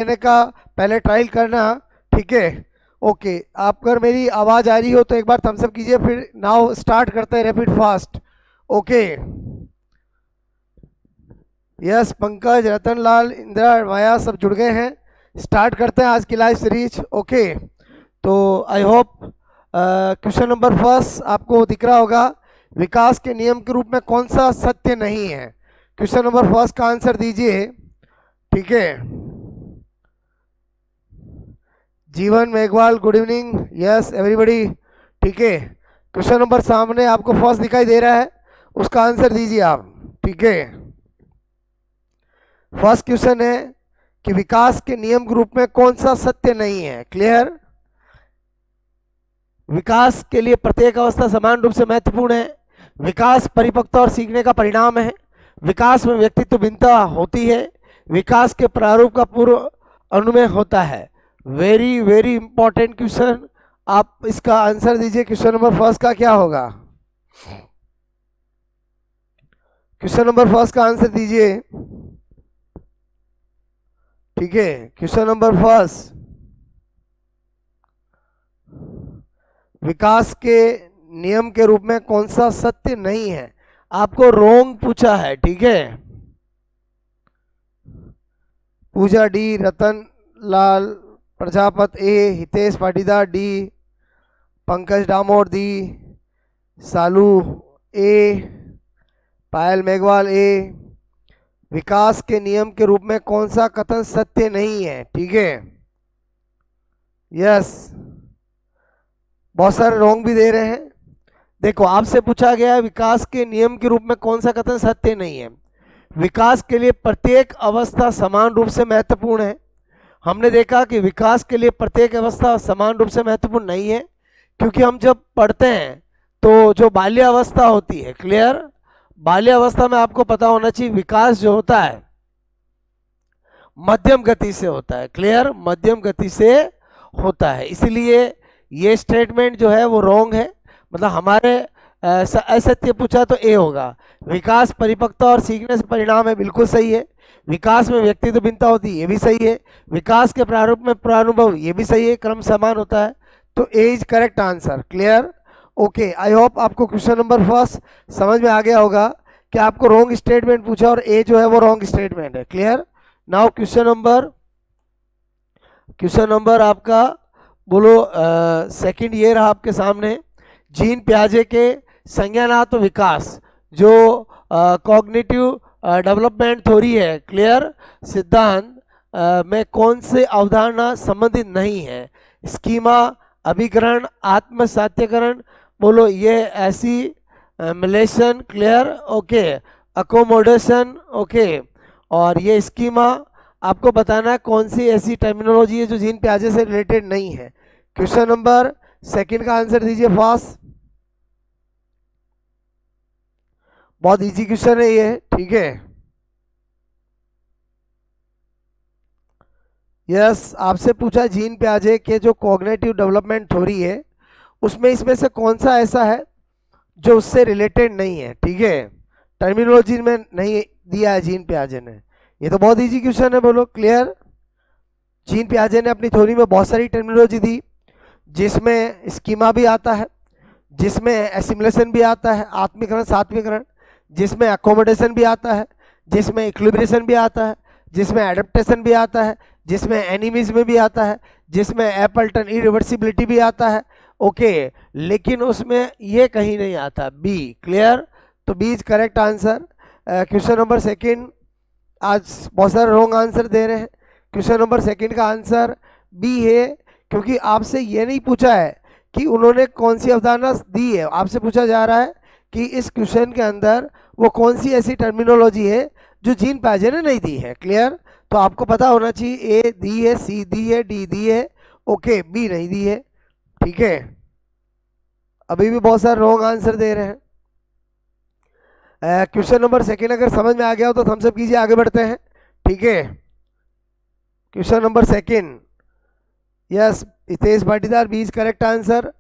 देने का पहले ट्रायल करना, ठीक है। ओके, आप अगर मेरी आवाज़ आ रही हो तो एक बार थम्स अप कीजिए, फिर नाउ स्टार्ट करते हैं rapid fast. Okay, yes, Pankaj, Ratanlal, Indira, Maya सब जुड़ गए हैं। स्टार्ट करते हैं आज की लाइव सीरीज। ओके, तो I hope question number first आपको दिख रहा होगा, विकास के नियम के रूप में कौन सा सत्य नहीं है। क्वेश्चन नंबर फर्स्ट का आंसर दीजिए, ठीक है। जीवन Meghwal, good evening, yes everybody, ठीक है। क्वेश्चन नंबर सामने आपको फर्स्ट दिखाई दे रहा है, उसका आंसर दीजिए आप, ठीक है। फर्स्ट क्वेश्चन है कि विकास के नियम के रूप में कौन सा सत्य नहीं है। क्लियर? विकास के लिए प्रत्येक अवस्था समान रूप से महत्वपूर्ण है। विकास परिपक्वता और सीखने का परिणाम है। विकास में व्यक्तित्व भिन्नता होती है। विकास के प्रारूप का पूर्व अनुमेय होता है। वेरी वेरी इंपॉर्टेंट क्वेश्चन, आप इसका आंसर दीजिए। क्वेश्चन नंबर फर्स्ट का क्या होगा? क्वेश्चन नंबर फर्स्ट का आंसर दीजिए, ठीक है। क्वेश्चन नंबर फर्स्ट, विकास के नियम के रूप में कौन सा सत्य नहीं है। आपको रोंग पूछा है, ठीक है। पूजा डी, रतन लाल प्रजापत ए, हितेश पाटीदार डी, पंकज डामोर डी, सालू ए, पायल मेघवाल ए। विकास के नियम के रूप में कौन सा कथन सत्य नहीं है, ठीक है। यस, बहुत सारे रॉन्ग भी दे रहे हैं। देखो, आपसे पूछा गया है विकास के नियम के रूप में कौन सा कथन सत्य नहीं है। विकास के लिए प्रत्येक अवस्था समान रूप से महत्वपूर्ण है। हमने देखा कि विकास के लिए प्रत्येक अवस्था समान रूप से महत्वपूर्ण नहीं है, क्योंकि हम जब पढ़ते हैं तो जो बाल्य अवस्था होती है, क्लियर, बाल्य अवस्था में आपको पता होना चाहिए विकास जो होता है मध्यम गति से होता है। क्लियर, मध्यम गति से होता है, इसलिए ये स्टेटमेंट जो है वो रॉन्ग है। मतलब हमारे असत्य पूछा तो ए होगा। विकास परिपक्वता और सीखने से परिणाम है, बिल्कुल सही है। विकास में व्यक्तित्व भिन्नता होती है, ये भी सही है। विकास के प्रारूप में प्रानुभव, ये भी सही है, क्रम समान होता है। तो A is correct answer. Clear? Okay, I hope आपको क्वेश्चन नंबर फर्स्ट समझ में आ गया होगा कि आपको रॉन्ग स्टेटमेंट पूछा और ए जो है वो रॉन्ग स्टेटमेंट है। क्लियर? नाउ क्वेश्चन नंबर आपका बोलो सेकंड ये रहा आपके सामने। जीन पियाजे के संज्ञानात्म विकास जो कॉग्निटिव डेवलपमेंट थ्योरी है, क्लियर, सिद्धांत में कौन से अवधारणा संबंधित नहीं है। स्कीमा, अभिकरण, आत्मसात्यकरण, बोलो ये ऐसी मिलेशन, क्लियर, ओके, अकोमोडेशन, ओके। और ये स्कीमा आपको बताना है कौन सी ऐसी टर्मिनोलॉजी है जो जीन पियाजे से रिलेटेड नहीं है। क्वेश्चन नंबर सेकंड का आंसर दीजिए फास्ट। बहुत इजी क्वेश्चन है ये, ठीक है। यस, आपसे पूछा जीन पियाजे के जो कॉग्निटिव डेवलपमेंट थ्योरी है उसमें इसमें से कौन सा ऐसा है जो उससे रिलेटेड नहीं है, ठीक है। टर्मिनोलॉजी में नहीं दिया है जीन पियाजे ने। ये तो बहुत इजी क्वेश्चन है, बोलो। क्लियर? जीन पियाजे ने अपनी थ्योरी में बहुत सारी टर्मिनोलॉजी दी, जिसमें स्कीमा भी आता है, जिसमें एसिमुलेशन भी आता है, आत्मीकरण सात्वीकरण, जिसमें अकोमोडेशन भी आता है, जिसमें इक्विलिब्रेशन भी आता है, जिसमें एडेप्टेशन भी आता है, जिसमें एनिमिज्म भी आता है, जिसमें एपल्टन इरिवर्सिबिलिटी भी आता है, ओके। लेकिन उसमें ये कहीं नहीं आता, बी। क्लियर? तो B is correct answer. Question number second, आज बहुत सारे रॉन्ग आंसर दे रहे हैं। क्वेश्चन नंबर सेकंड का आंसर बी है, क्योंकि आपसे ये नहीं पूछा है कि उन्होंने कौन सी अवधारणा दी है। आपसे पूछा जा रहा है कि इस क्वेश्चन के अंदर वो कौन सी ऐसी टर्मिनोलॉजी है जो जीन पियाजे ने नहीं दी है। क्लियर? तो आपको पता होना चाहिए ए दी है, सी दी है, डी दी है, ओके, बी नहीं दी है, ठीक है। अभी भी बहुत सारे रॉन्ग आंसर दे रहे हैं। क्वेश्चन नंबर सेकंड अगर समझ में आ गया हो तो थम्स अप कीजिए, आगे बढ़ते हैं, ठीक है। Question number second, yes, Hitesh Patidar, B is correct answer.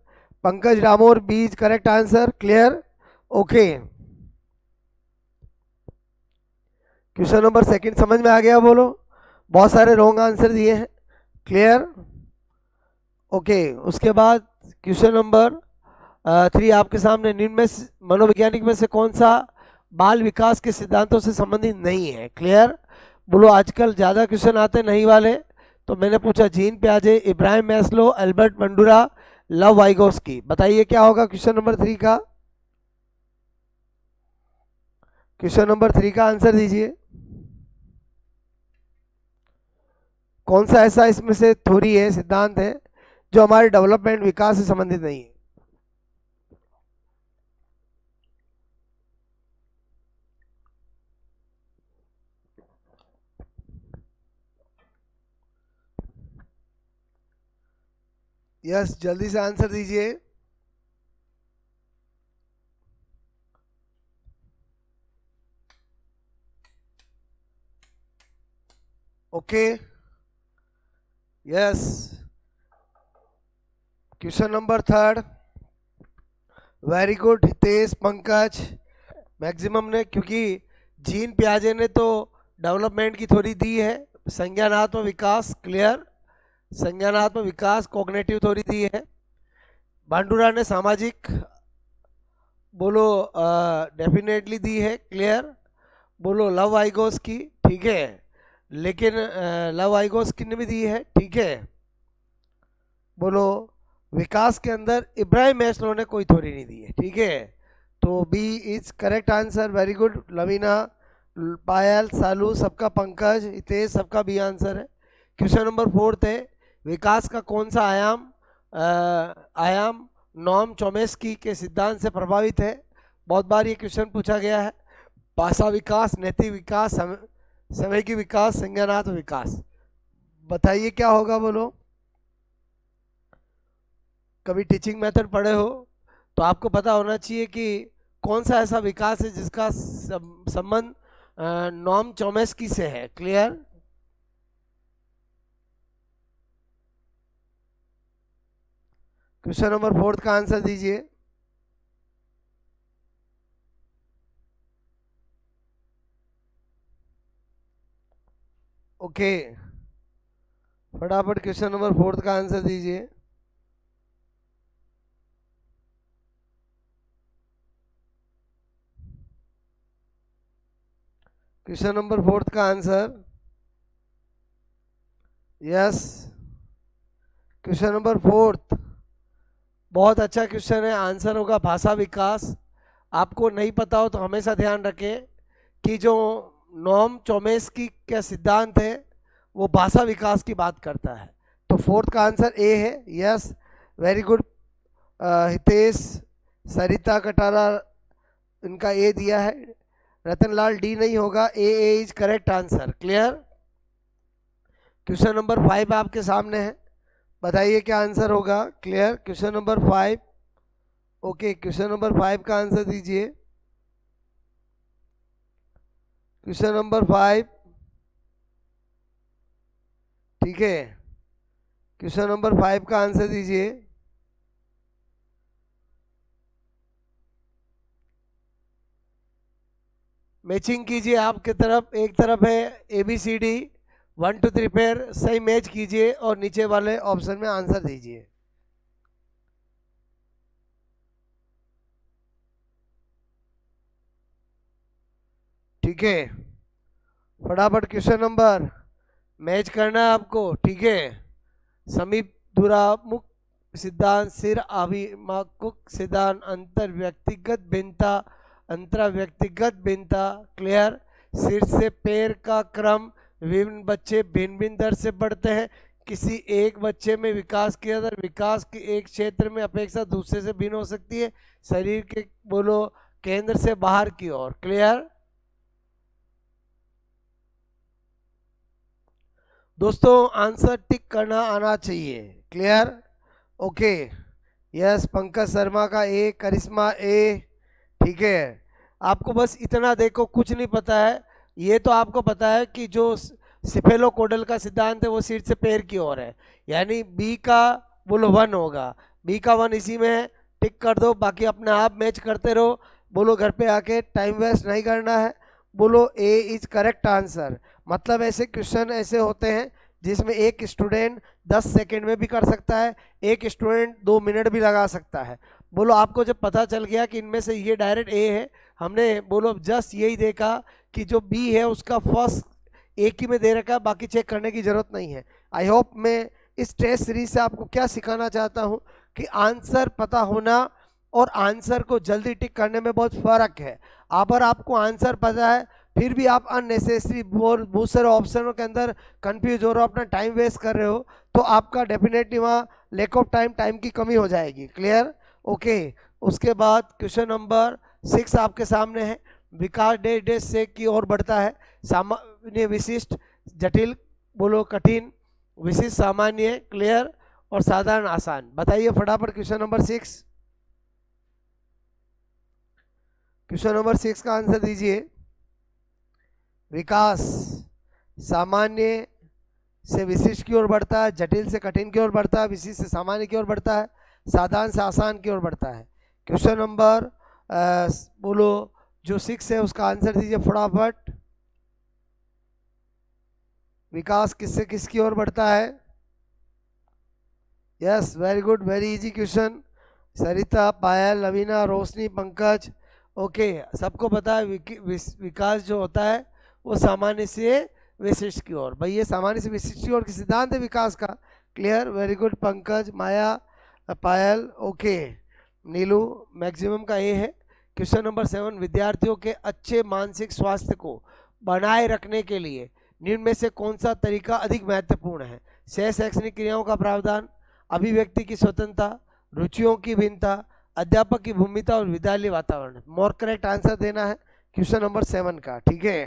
Pankaj Damor, B is correct answer. Clear? Okay, question number second समझ में आ गया, बोलो। बहुत सारे रॉन्ग आंसर दिए हैं। क्लियर? ओके, उसके बाद क्वेश्चन नंबर 3 आपके सामने, निम्न में मनोवैज्ञानिक में से कौन सा बाल विकास के सिद्धांतों से संबंधित नहीं है? क्लियर? बोलो, आजकल ज़्यादा क्वेश्चन आते नहीं वाले, तो मैंने पूछा जीन पियाजे, Ibrahim Maslow, Albert Bandura, Lev Vygotsky. बताइए क्या होगा क्वेश्चन नंबर 3 का? क्वेश्चन नंबर 3 का आंसर दीजिए। कौन सा ऐसा इसमें से थ्योरी है, सिद्धांत है, जो हमारे डेवलपमेंट विकास से संबंधित नहीं है? यस, जल्दी से आंसर दीजिए। Okay, yes, question number 3, very good Hitesh, Pankaj, maximum ने, क्योंकि जीन पियाजे ने तो डेवलपमेंट की थ्योरी दी है, संज्ञानात्मक विकास। क्लियर? संज्ञानात्मक विकास कॉग्निटिव थ्योरी दी है। बांडुरा ने सामाजिक, बोलो, डेफिनेटली दी है। क्लियर? बोलो, लव आइगोस की, ठीक है, लेकिन लव आइगोस की ने भी दी है, ठीक है। बोलो, विकास के अंदर इब्राहिम मैस्लो ने कोई थ्योरी नहीं दी है, ठीक है। तो B is correct answer. Very good Lavina, Payal, Salu, सबका, पंकज, हितेश, सबका बी आंसर है। क्वेश्चन नंबर 4 है, विकास का कौन सा आयाम नॉम चोमेस्की के सिद्धांत से प्रभावित है? बहुत बार ये क्वेश्चन पूछा गया है। भाषा विकास, नैतिक विकास, समय की विकास, संज्ञानात्मक विकास। बताइए क्या होगा? बोलो, कभी टीचिंग मेथड पढ़े हो तो आपको पता होना चाहिए कि कौन सा ऐसा विकास है जिसका संबंध नॉम चोमेस्की से है। क्लियर? क्वेश्चन नंबर 4 का आंसर दीजिए। ओके, फटाफट क्वेश्चन नंबर 4 का आंसर दीजिए। क्वेश्चन नंबर 4 का आंसर, यस, क्वेश्चन नंबर 4 बहुत अच्छा क्वेश्चन है। आंसर होगा भाषा विकास। आपको नहीं पता हो तो हमेशा ध्यान रखें कि जो नॉम चोमेस्की का सिद्धांत है वो भाषा विकास की बात करता है। तो 4 का आंसर ए है। Yes, very good Hitesh, Sarita Katara, इनका ए दिया है। रतनलाल, डी नहीं होगा, A is correct answer. Clear? Question number 5 आपके सामने है, बताइए क्या आंसर होगा? Clear? Question number 5। Okay, question number 5 का आंसर दीजिए। क्वेश्चन नंबर 5, ठीक है, क्वेश्चन नंबर 5 का आंसर दीजिए। मैचिंग कीजिए आपके तरफ, एक तरफ है ABCD 1 2 3 पेयर, सही मैच कीजिए और नीचे वाले ऑप्शन में आंसर दीजिए। ठीक है, फटाफट क्वेश्चन नंबर मैच करना है आपको, ठीक है। समीप दुरामुख सिद्धांत, सिर आभिमुख सिद्धांत, अंतर व्यक्तिगत भिन्नता, अंतरा व्यक्तिगत भिन्नता। क्लियर? सिर से पैर का क्रम, विभिन्न बच्चे भिन्न भिन्न दर से बढ़ते हैं। किसी एक बच्चे में विकास की दर विकास के एक क्षेत्र में अपेक्षा दूसरे से भिन्न हो सकती है। शरीर के, बोलो, केंद्र से बाहर की ओर। क्लियर? दोस्तों आंसर टिक करना आना चाहिए। Clear? Okay, yes, Pankaj Sharma का ए, करिश्मा ए, ठीक है। आपको बस इतना देखो, कुछ नहीं पता है, ये तो आपको पता है कि जो सिफेलोकोडल का सिद्धांत है वो सिर से पैर की ओर है, यानी बी का, बोलो, 1 होगा। बी का 1 इसी में है, टिक कर दो, बाकी अपने आप मैच करते रहो। बोलो, घर पे आके टाइम वेस्ट नहीं करना है। बोलो, ए इज करेक्ट आंसर। मतलब ऐसे क्वेश्चन ऐसे होते हैं जिसमें एक स्टूडेंट 10 सेकंड में भी कर सकता है, एक स्टूडेंट 2 मिनट भी लगा सकता है। बोलो आपको जब पता चल गया कि इनमें से ये डायरेक्ट ए है, हमने बोलो जस्ट यही देखा कि जो बी है उसका फर्स्ट एक ही में दे रखा है, बाकी चेक करने की जरूरत नहीं है। आई होप मैं इस टेस्ट सीरीज से आपको क्या सिखाना चाहता हूँ कि आंसर पता होना और आंसर को जल्दी टिक करने में बहुत फर्क है। अगर आपको आंसर पता है फिर भी आप अननेसेसरी बहुत सारे ऑप्शनों के अंदर कंफ्यूज हो रहे हो, अपना टाइम वेस्ट कर रहे हो, तो आपका डेफिनेटली वहाँ लैक ऑफ टाइम की कमी हो जाएगी। क्लियर? ओके। उसके बाद क्वेश्चन नंबर 6 आपके सामने है। विकास डे डे से की ओर बढ़ता है। सामान्य विशिष्ट जटिल बोलो कठिन विशिष्ट सामान्य क्लियर और साधारण आसान। बताइए फटाफट क्वेश्चन नंबर 6। क्वेश्चन नंबर 6 का आंसर दीजिए। विकास सामान्य से विशिष्ट की ओर बढ़ता है, जटिल से कठिन की ओर बढ़ता है, विशिष्ट से सामान्य की ओर बढ़ता है, साधारण से आसान की ओर बढ़ता है। क्वेश्चन नंबर बोलो जो 6 है उसका आंसर दीजिए फटाफट। विकास किससे किसकी ओर बढ़ता है? Yes, very good, very easy question. Sarita, Payal, Lavina, Roshni, Pankaj. Okay, सबको पता है विकास जो होता है वो सामान्य से विशिष्ट की ओर। भाई ये सामान्य से विशिष्ट की ओर की सिद्धांत है विकास का। क्लियर? वेरी गुड पंकज, माया, पायल। ओके, नीलू मैक्सिमम का ए है। क्वेश्चन नंबर 7 विद्यार्थियों के अच्छे मानसिक स्वास्थ्य को बनाए रखने के लिए निम्न में से कौन सा तरीका अधिक महत्वपूर्ण है? सह शैक्षणिक क्रियाओं का प्रावधान, अभिव्यक्ति की स्वतंत्रता, रुचियों की भिन्नता, अध्यापक की भूमिका और विद्यालय वातावरण। मोर करेक्ट आंसर देना है क्वेश्चन नंबर 7 का। ठीक है,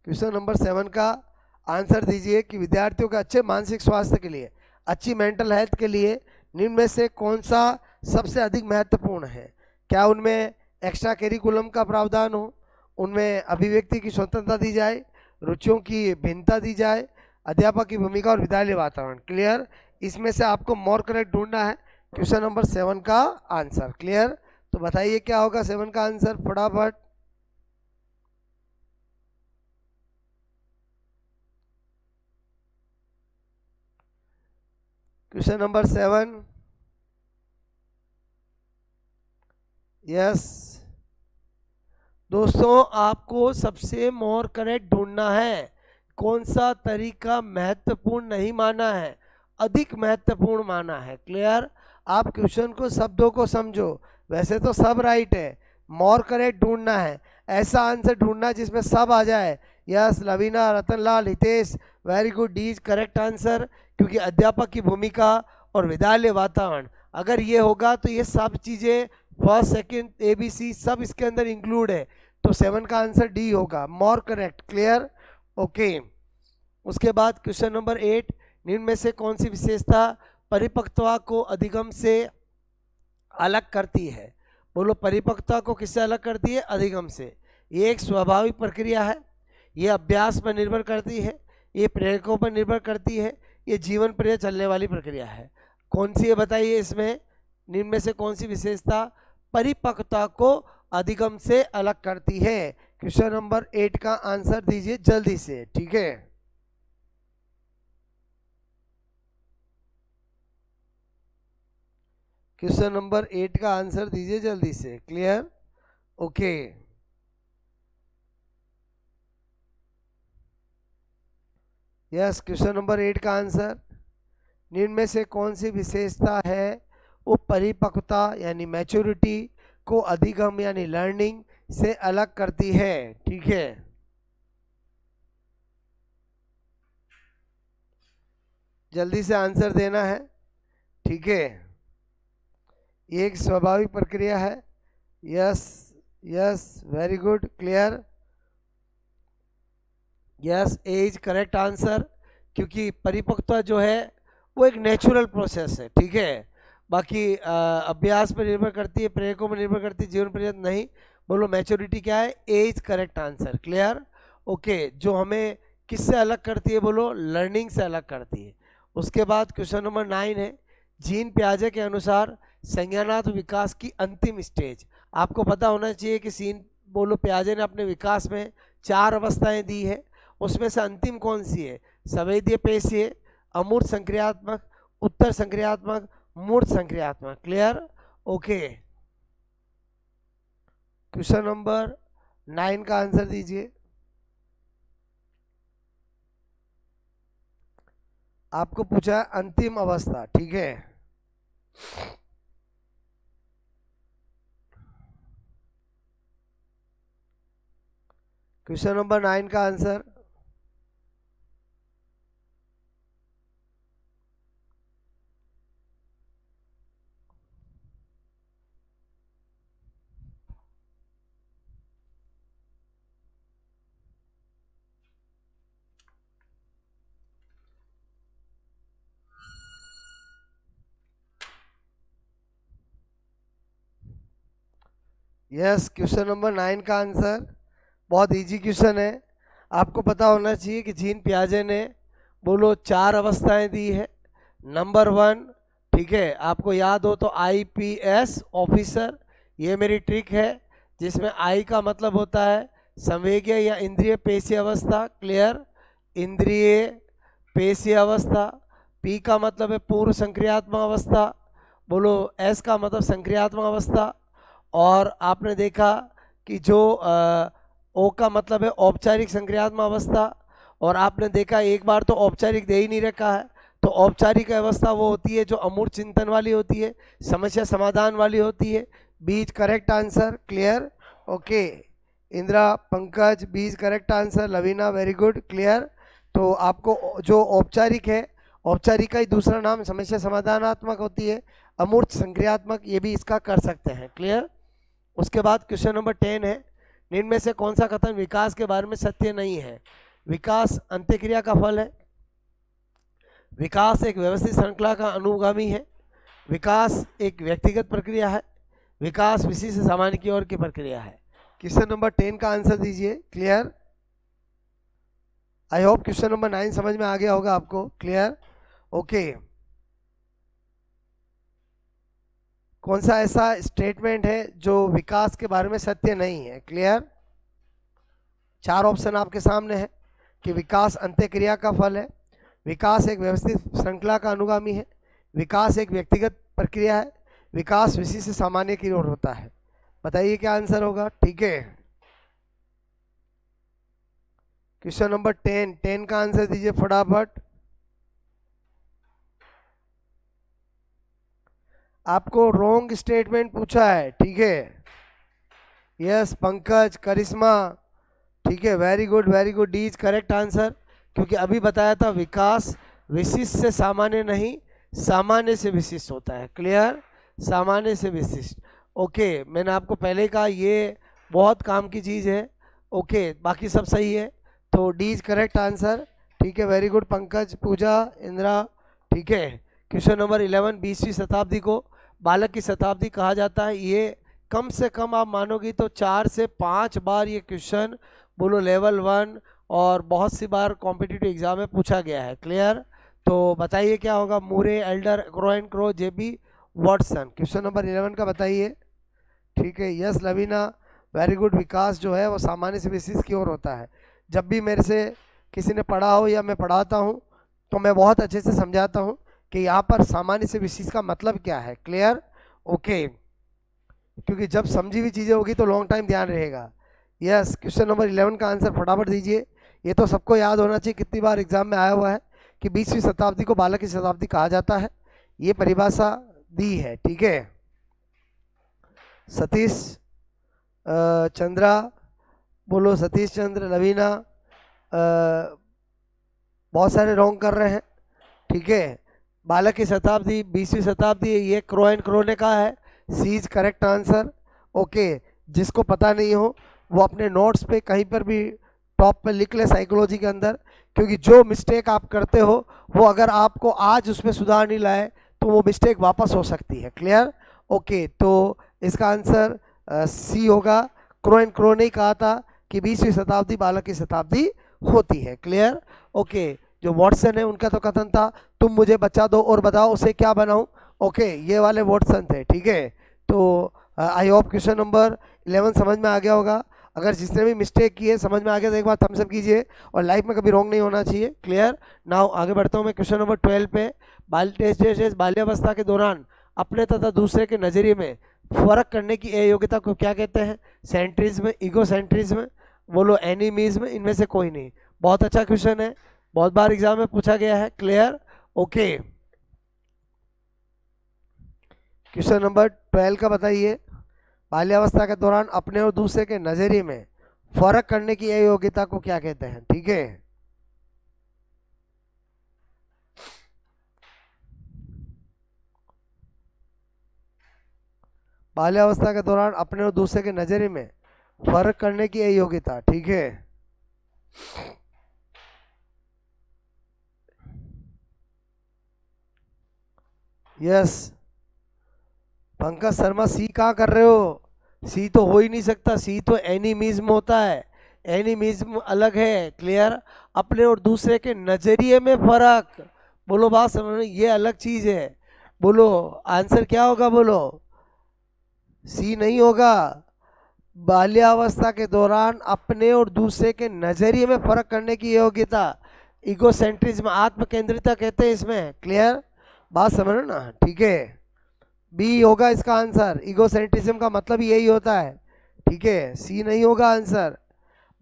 क्वेश्चन नंबर 7 का आंसर दीजिए कि विद्यार्थियों के अच्छे मानसिक स्वास्थ्य के लिए, अच्छी मेंटल हेल्थ के लिए निम्न में से कौन सा सबसे अधिक महत्वपूर्ण है? क्या उनमें एक्स्ट्रा करिकुलम का प्रावधान हो, उनमें अभिव्यक्ति की स्वतंत्रता दी जाए, रुचियों की भिन्नता दी जाए, अध्यापक की भूमिका और विद्यालय वातावरण। क्लियर? इसमें से आपको मोर करेक्ट ढूंढना है क्वेश्चन नंबर 7 का आंसर। क्लियर? तो बताइए क्या होगा 7 का आंसर फटाफट। क्वेश्चन नंबर 7, यस दोस्तों, आपको सबसे मोर करेक्ट ढूंढना है। कौन सा तरीका महत्वपूर्ण नहीं माना है, अधिक महत्वपूर्ण माना है। क्लियर? आप क्वेश्चन को शब्दों को समझो, वैसे तो सब राइट है, मोर करेक्ट ढूंढना है, ऐसा आंसर ढूंढना जिसमें सब आ जाए। Yes, Lavina, Ratanlal, Hitesh, very good, D is correct answer. क्योंकि अध्यापक की भूमिका और विद्यालय वातावरण अगर ये होगा तो ये सब चीज़ें फर्स्ट सेकंड ABC सब इसके अंदर इंक्लूड है, तो 7 का आंसर डी होगा, मोर करेक्ट। क्लियर? ओके। उसके बाद क्वेश्चन नंबर 8 निम्न में से कौन सी विशेषता परिपक्वता को अधिगम से अलग करती है? बोलो परिपक्वता को किससे अलग करती है? अधिगम से। ये एक स्वाभाविक प्रक्रिया है, ये अभ्यास पर निर्भर करती है, ये प्रेरकों पर निर्भर करती है, ये जीवन पर चलने वाली प्रक्रिया है। कौन सी है बताइए? इसमें निम्न में से कौन सी विशेषता परिपक्वता को अधिगम से अलग करती है? क्वेश्चन नंबर 8 का आंसर दीजिए जल्दी से। ठीक है, क्वेश्चन नंबर 8 का आंसर दीजिए जल्दी से। Clear? Okay, yes, question number 8 का आंसर निम्न में से कौन सी विशेषता है वो परिपक्वता यानी मैच्योरिटी को अधिगम यानी लर्निंग से अलग करती है? ठीक है, जल्दी से आंसर देना है। ठीक है, ये एक स्वाभाविक प्रक्रिया है। Yes yes, very good, clear, yes, A is correct answer. क्योंकि परिपक्वता जो है वो एक नेचुरल प्रोसेस है। ठीक है, बाकी अभ्यास पर निर्भर करती है, प्रेरकों पर निर्भर करती है, जीवन पर्यंत नहीं। बोलो मैच्योरिटी क्या है? A is correct answer. Clear? Okay, जो हमें किससे अलग करती है? बोलो लर्निंग से अलग करती है। उसके बाद क्वेश्चन नंबर 9 है, जीन पियाजे के अनुसार संज्ञानात्मक विकास की अंतिम स्टेज। आपको पता होना चाहिए कि बोलो पियाजे ने अपने विकास में 4 अवस्थाएं दी है, उसमें से अंतिम कौन सी है? संवेदीय पेशीय, अमूर्त संक्रियात्मक, उत्तर संक्रियात्मक, मूर्त संक्रियात्मक। क्लियर? ओके। क्वेश्चन नंबर 9 का आंसर दीजिए। आपको पूछा अंतिम अवस्था, ठीक है। क्वेश्चन नंबर 9 का आंसर यस, क्वेश्चन नंबर 9 का आंसर बहुत इजी क्वेश्चन है। आपको पता होना चाहिए कि जीन पियाजे ने बोलो 4 अवस्थाएं दी है। नंबर 1, ठीक है, आपको याद हो तो IPS ऑफिसर, ये मेरी ट्रिक है, जिसमें I का मतलब होता है संवेगीय या इंद्रिय पेशीय अवस्था। क्लियर? इंद्रिय पेशीय अवस्था। P का मतलब है पूर्व संक्रियात्मक अवस्था, बोलो S का मतलब संक्रियात्मक अवस्था। और आपने देखा कि जो O का मतलब है औपचारिक संक्रियात्मक अवस्था। और आपने देखा एक बार तो औपचारिक दे ही नहीं रखा है, तो औपचारिक अवस्था वो होती है जो अमूर्त चिंतन वाली होती है, समस्या समाधान वाली होती है। B is correct answer. Clear? Okay. Indira, Pankaj, B is correct answer. Lavina, very good. Clear? तो आपको जो औपचारिक है, औपचारिक का ही दूसरा नाम समस्या समाधानात्मक होती है, अमूर्त संक्रियात्मक, ये भी इसका कर सकते हैं। क्लियर? उसके बाद क्वेश्चन नंबर 10 है, निम्न में से कौन सा कथन विकास के बारे में सत्य नहीं है? विकास अंत्यक्रिया का फल है, विकास एक व्यवस्थित श्रृंखला का अनुगामी है, विकास एक व्यक्तिगत प्रक्रिया है, विकास विशिष्ट सामान्य की ओर की प्रक्रिया है। क्वेश्चन नंबर 10 का आंसर दीजिए। Clear? I hope question number 9 समझ में आ गया होगा आपको। क्लियर? ओके। कौन सा ऐसा स्टेटमेंट है जो विकास के बारे में सत्य नहीं है? क्लियर? 4 ऑप्शन आपके सामने है कि विकास अंत्यक्रिया का फल है, विकास एक व्यवस्थित श्रृंखला का अनुगामी है, विकास एक व्यक्तिगत प्रक्रिया है, विकास विशिष्ट सामान्य की ओर होता है। बताइए क्या आंसर होगा? ठीक है। क्वेश्चन नंबर 10 का आंसर दीजिए फटाफट। आपको रॉन्ग स्टेटमेंट पूछा है, ठीक है। यस, पंकज, करिश्मा, ठीक है, very good very good. D is correct answer, क्योंकि अभी बताया था विकास विशिष्ट से सामान्य नहीं, सामान्य से विशिष्ट होता है। क्लियर? सामान्य से विशिष्ट। ओके, मैंने आपको पहले कहा ये बहुत काम की चीज़ है। ओके, बाकी सब सही है, तो डी इज करेक्ट आंसर। ठीक है, वेरी गुड पंकज, पूजा, इंदिरा, ठीक है। क्वेश्चन नंबर 11, 20वीं शताब्दी को बालक की शताब्दी कहा जाता है। ये कम से कम आप मानोगी तो 4 से 5 बार ये क्वेश्चन बोलो लेवल 1 और बहुत सी बार कॉम्पिटिटिव एग्जाम में पूछा गया है। क्लियर? तो बताइए क्या होगा? Moore, Elder, Crow and Crow, JB Watson. Question number 11 का बताइए। ठीक है, यस लवीना, वेरी गुड। विकास जो है वो सामान्य से विशिष्ट की ओर होता है। जब भी मेरे से किसी ने पढ़ा हो या मैं पढ़ाता हूँ तो मैं बहुत अच्छे से समझाता हूँ कि यहाँ पर सामान्य से विशिष्ट का मतलब क्या है। क्लियर? ओके, क्योंकि जब समझी हुई चीज़ें होगी तो लॉन्ग टाइम ध्यान रहेगा। यस, क्वेश्चन नंबर 11 का आंसर फटाफट दीजिए। ये तो सबको याद होना चाहिए, कितनी बार एग्जाम में आया हुआ है कि 20वीं शताब्दी को बालक की शताब्दी कहा जाता है, ये परिभाषा दी है। ठीक है, सतीश चंद्रा, बोलो सतीश चंद्र, लवीना, बहुत सारे रॉन्ग कर रहे हैं। ठीक है, बालक की शताब्दी 20वीं शताब्दी, ये क्रो एंड क्रो ने कहा है। सी इज करेक्ट आंसर। ओके, जिसको पता नहीं हो वो अपने नोट्स पे कहीं पर भी टॉप पे लिख ले साइकोलॉजी के अंदर, क्योंकि जो मिस्टेक आप करते हो वो अगर आपको आज उसमें सुधार नहीं लाए तो वो मिस्टेक वापस हो सकती है। क्लियर? ओके, तो इसका आंसर सी होगा। क्रो एंड क्रो ने कहा था कि 20वीं शताब्दी बालक की शताब्दी होती है। क्लियर? ओके, जो वॉटसन है उनका तो कथन था तुम मुझे बचा दो और बताओ उसे क्या बनाऊं। ओके, ये वाले वॉटसन थे। ठीक है, तो आई होप क्वेश्चन नंबर 11 समझ में आ गया होगा। अगर जिसने भी मिस्टेक की है समझ में आ गया तो एक बार थम्स अप कीजिए, और लाइफ में कभी रॉन्ग नहीं होना चाहिए। क्लियर। नाउ आगे बढ़ता हूँ मैं क्वेश्चन नंबर 12 पे। बाल्यावस्था के दौरान अपने तथा दूसरे के नजरिए में फर्क करने की अयोग्यता को क्या कहते हैं? सेंट्रिज्म, ईगो सेंट्रिज्म, बोलो एनिमिज्म, इनमें से कोई नहीं। बहुत अच्छा क्वेश्चन है, बहुत बार एग्जाम में पूछा गया है। क्लियर। ओके, क्वेश्चन नंबर 12 का बताइए, बाल्यावस्था के दौरान अपने और दूसरे के नजरिए में फर्क करने की अयोग्यता को क्या कहते हैं? ठीक है, बाल्यावस्था के दौरान अपने और दूसरे के नजरिए में फर्क करने की अयोग्यता। ठीक है, यस। पंकज शर्मा, सी कहाँ कर रहे हो? सी तो हो ही नहीं सकता, सी तो एनिमिज्म होता है, एनिमिज्म अलग है। क्लियर। अपने और दूसरे के नजरिए में फर्क, बोलो बात समझ, ये अलग चीज है। बोलो आंसर क्या होगा? बोलो, सी नहीं होगा। बाल्यावस्था के दौरान अपने और दूसरे के नजरिए में फर्क करने की योग्यता इगोसेंट्रिज्म, आत्म केंद्रिता कहते हैं इसमें। क्लियर, बात समझ ना? ठीक है, बी होगा इसका आंसर। इगोसेंट्रिज्म का मतलब यही होता है। ठीक है, सी नहीं होगा आंसर।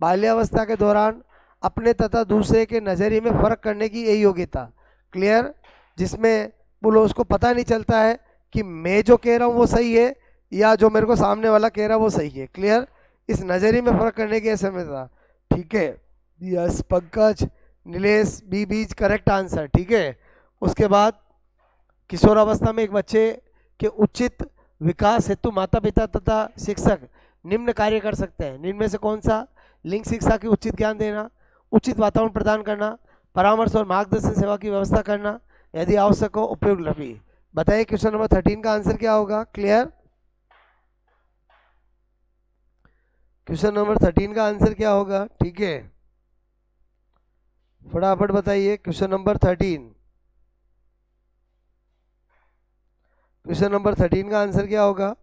बाल्यावस्था के दौरान अपने तथा दूसरे के नजरिए में फर्क करने की यही योग्यता। क्लियर, जिसमें बोलो उसको पता नहीं चलता है कि मैं जो कह रहा हूँ वो सही है या जो मेरे को सामने वाला कह रहा है वो सही है। क्लियर, इस नजरिए में फर्क करने की असमर्थता। ठीक है, यस पंकज, नीलेश, बी बीज करेक्ट आंसर। ठीक है, उसके बाद किशोरावस्था में एक बच्चे के उचित विकास हेतु माता पिता तथा शिक्षक निम्न कार्य कर सकते हैं। निम्न में से कौन सा? लिंग शिक्षा की उचित ज्ञान देना, उचित वातावरण प्रदान करना, परामर्श और मार्गदर्शन सेवा की व्यवस्था करना, यदि आवश्यक हो उपयोग लभी। बताइए क्वेश्चन नंबर 13 का आंसर क्या होगा? क्लियर, क्वेश्चन नंबर 13 का आंसर क्या होगा? ठीक है, फटाफट बताइए क्वेश्चन नंबर 13। क्वेश्चन नंबर 13 का आंसर क्या होगा?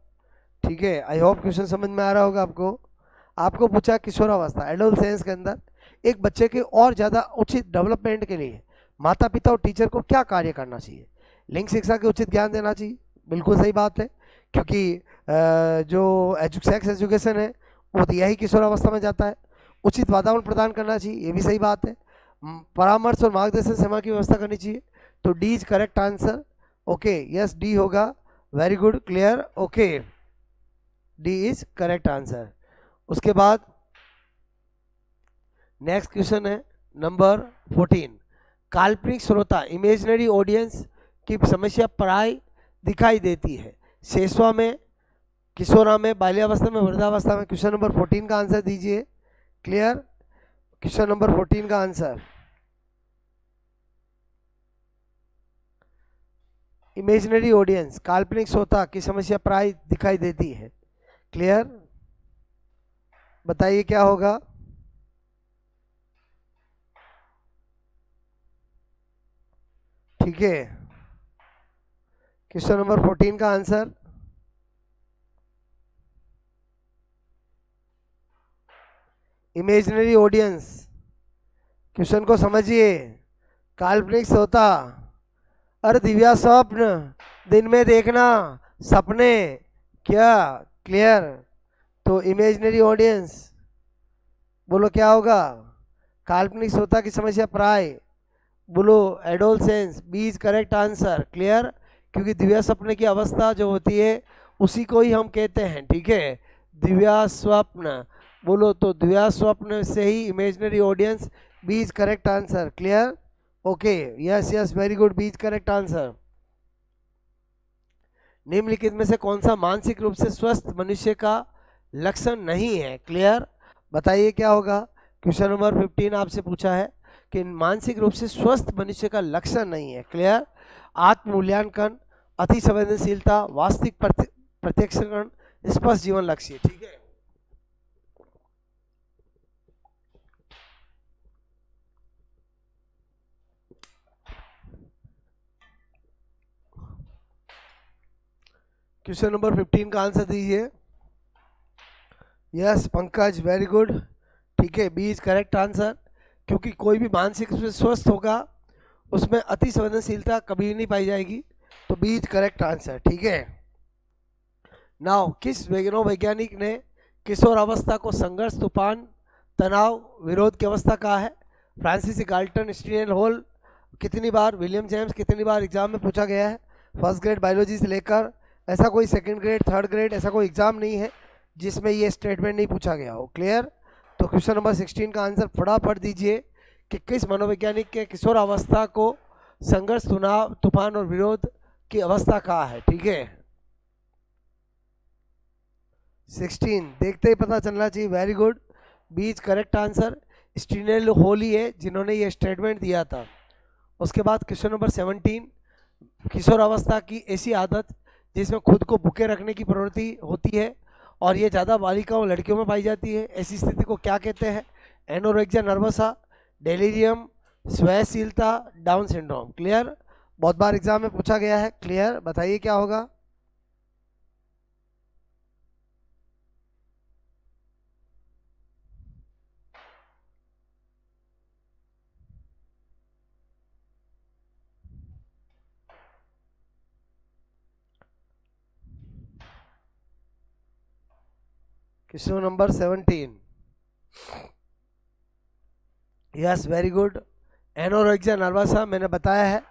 ठीक है, आई होप क्वेश्चन समझ में आ रहा होगा आपको। आपको पूछा किशोरावस्था एडोलसेंस के अंदर एक बच्चे के और ज़्यादा उचित डेवलपमेंट के लिए माता पिता और टीचर को क्या कार्य करना चाहिए? लिंग शिक्षा के उचित ज्ञान देना चाहिए, बिल्कुल सही बात है, क्योंकि जो सेक्स एजुकेशन है वो दिया ही किशोरावस्था में जाता है। उचित वातावरण प्रदान करना चाहिए, ये भी सही बात है। परामर्श और मार्गदर्शन सेवा की व्यवस्था करनी चाहिए, तो D is correct answer. Okay, yes D होगा, very good, clear. Okay, D is correct answer. उसके बाद नेक्स्ट क्वेश्चन है नंबर 14। काल्पनिक श्रोता इमेजिनरी ऑडियंस की समस्या प्राय दिखाई देती है शेषवा में, किशोरा में, बाल्यावस्था में, वृद्धावस्था में। क्वेश्चन नंबर 14 का आंसर दीजिए। क्लियर, क्वेश्चन नंबर 14 का आंसर इमेजिनरी ऑडियंस, काल्पनिक श्रोता की समस्या प्राय दिखाई देती है। क्लियर, बताइए क्या होगा? ठीक है, क्वेश्चन नंबर 14 का आंसर इमेजिनरी ऑडियंस। क्वेश्चन को समझिए, काल्पनिक श्रोता, अरे दिव्या स्वप्न, दिन में देखना, सपने, क्या? क्लियर, तो इमेजिनरी ऑडियंस, बोलो क्या होगा? काल्पनिक श्रोता की समस्या प्राय, बोलो adolescence, B is correct answer. Clear, क्योंकि दिव्या स्वप्न की अवस्था जो होती है उसी को ही हम कहते हैं। ठीक है, दिव्या स्वप्न, बोलो तो दिव्या स्वप्न से ही imaginary audience, B is correct answer. Clear, okay, yes yes, very good, B is correct answer. निम्नलिखित में से कौन सा मानसिक रूप से स्वस्थ मनुष्य का लक्षण नहीं है? क्लियर, बताइए क्या होगा? क्वेश्चन नंबर 15 आपसे पूछा है कि मानसिक रूप से स्वस्थ मनुष्य का लक्षण नहीं है। क्लियर, आत्म मूल्यांकन, अति संवेदनशीलता, वास्तविक प्रत्यक्षकरण, स्पष्ट जीवन लक्ष्य। ठीक है, क्वेश्चन नंबर 15 का आंसर दीजिए। यस पंकज वेरी गुड, ठीक है, बी इज करेक्ट आंसर। क्योंकि कोई भी मानसिक रूप से स्वस्थ होगा उसमें अति संवेदनशीलता कभी नहीं पाई जाएगी, तो बी इज करेक्ट आंसर, ठीक है। नाउ किस वैज्ञानिक ने किशोर अवस्था को संघर्ष, तूफान, तनाव, विरोध की अवस्था कहा है? फ्रांसिस गाल्टन, स्टीनर हॉल कितनी बार, विलियम जेम्स कितनी बार एग्जाम में पूछा गया है फर्स्ट ग्रेड बायोलॉजी से लेकर? ऐसा कोई सेकंड ग्रेड, थर्ड ग्रेड, ऐसा कोई एग्जाम नहीं है जिसमें ये स्टेटमेंट नहीं पूछा गया हो। क्लियर? तो क्वेश्चन नंबर 16 का आंसर फटाफट दीजिए कि किस मनोवैज्ञानिक के किशोर अवस्था को संघर्ष, तनाव, तूफान और विरोध की अवस्था कहा है? ठीक है, 16 देखते ही पता चलना चाहिए। वेरी गुड, बीच करेक्ट आंसर। स्टीनर हॉल ही है जिन्होंने ये स्टेटमेंट दिया था। उसके बाद क्वेश्चन नंबर 17, किशोर अवस्था की ऐसी आदत जिसमें खुद को भूखे रखने की प्रवृत्ति होती है और ये ज़्यादा बालिकाओं लड़कियों में पाई जाती है, ऐसी स्थिति को क्या कहते हैं? एनोरेक्सिया नर्वसा, डेलीरियम, स्वयंशीलता, डाउन सिंड्रोम। क्लियर? बहुत बार एग्जाम में पूछा गया है। क्लियर? बताइए क्या होगा। Question number 17, yes very good, anorexia nervosa. मैंने बताया है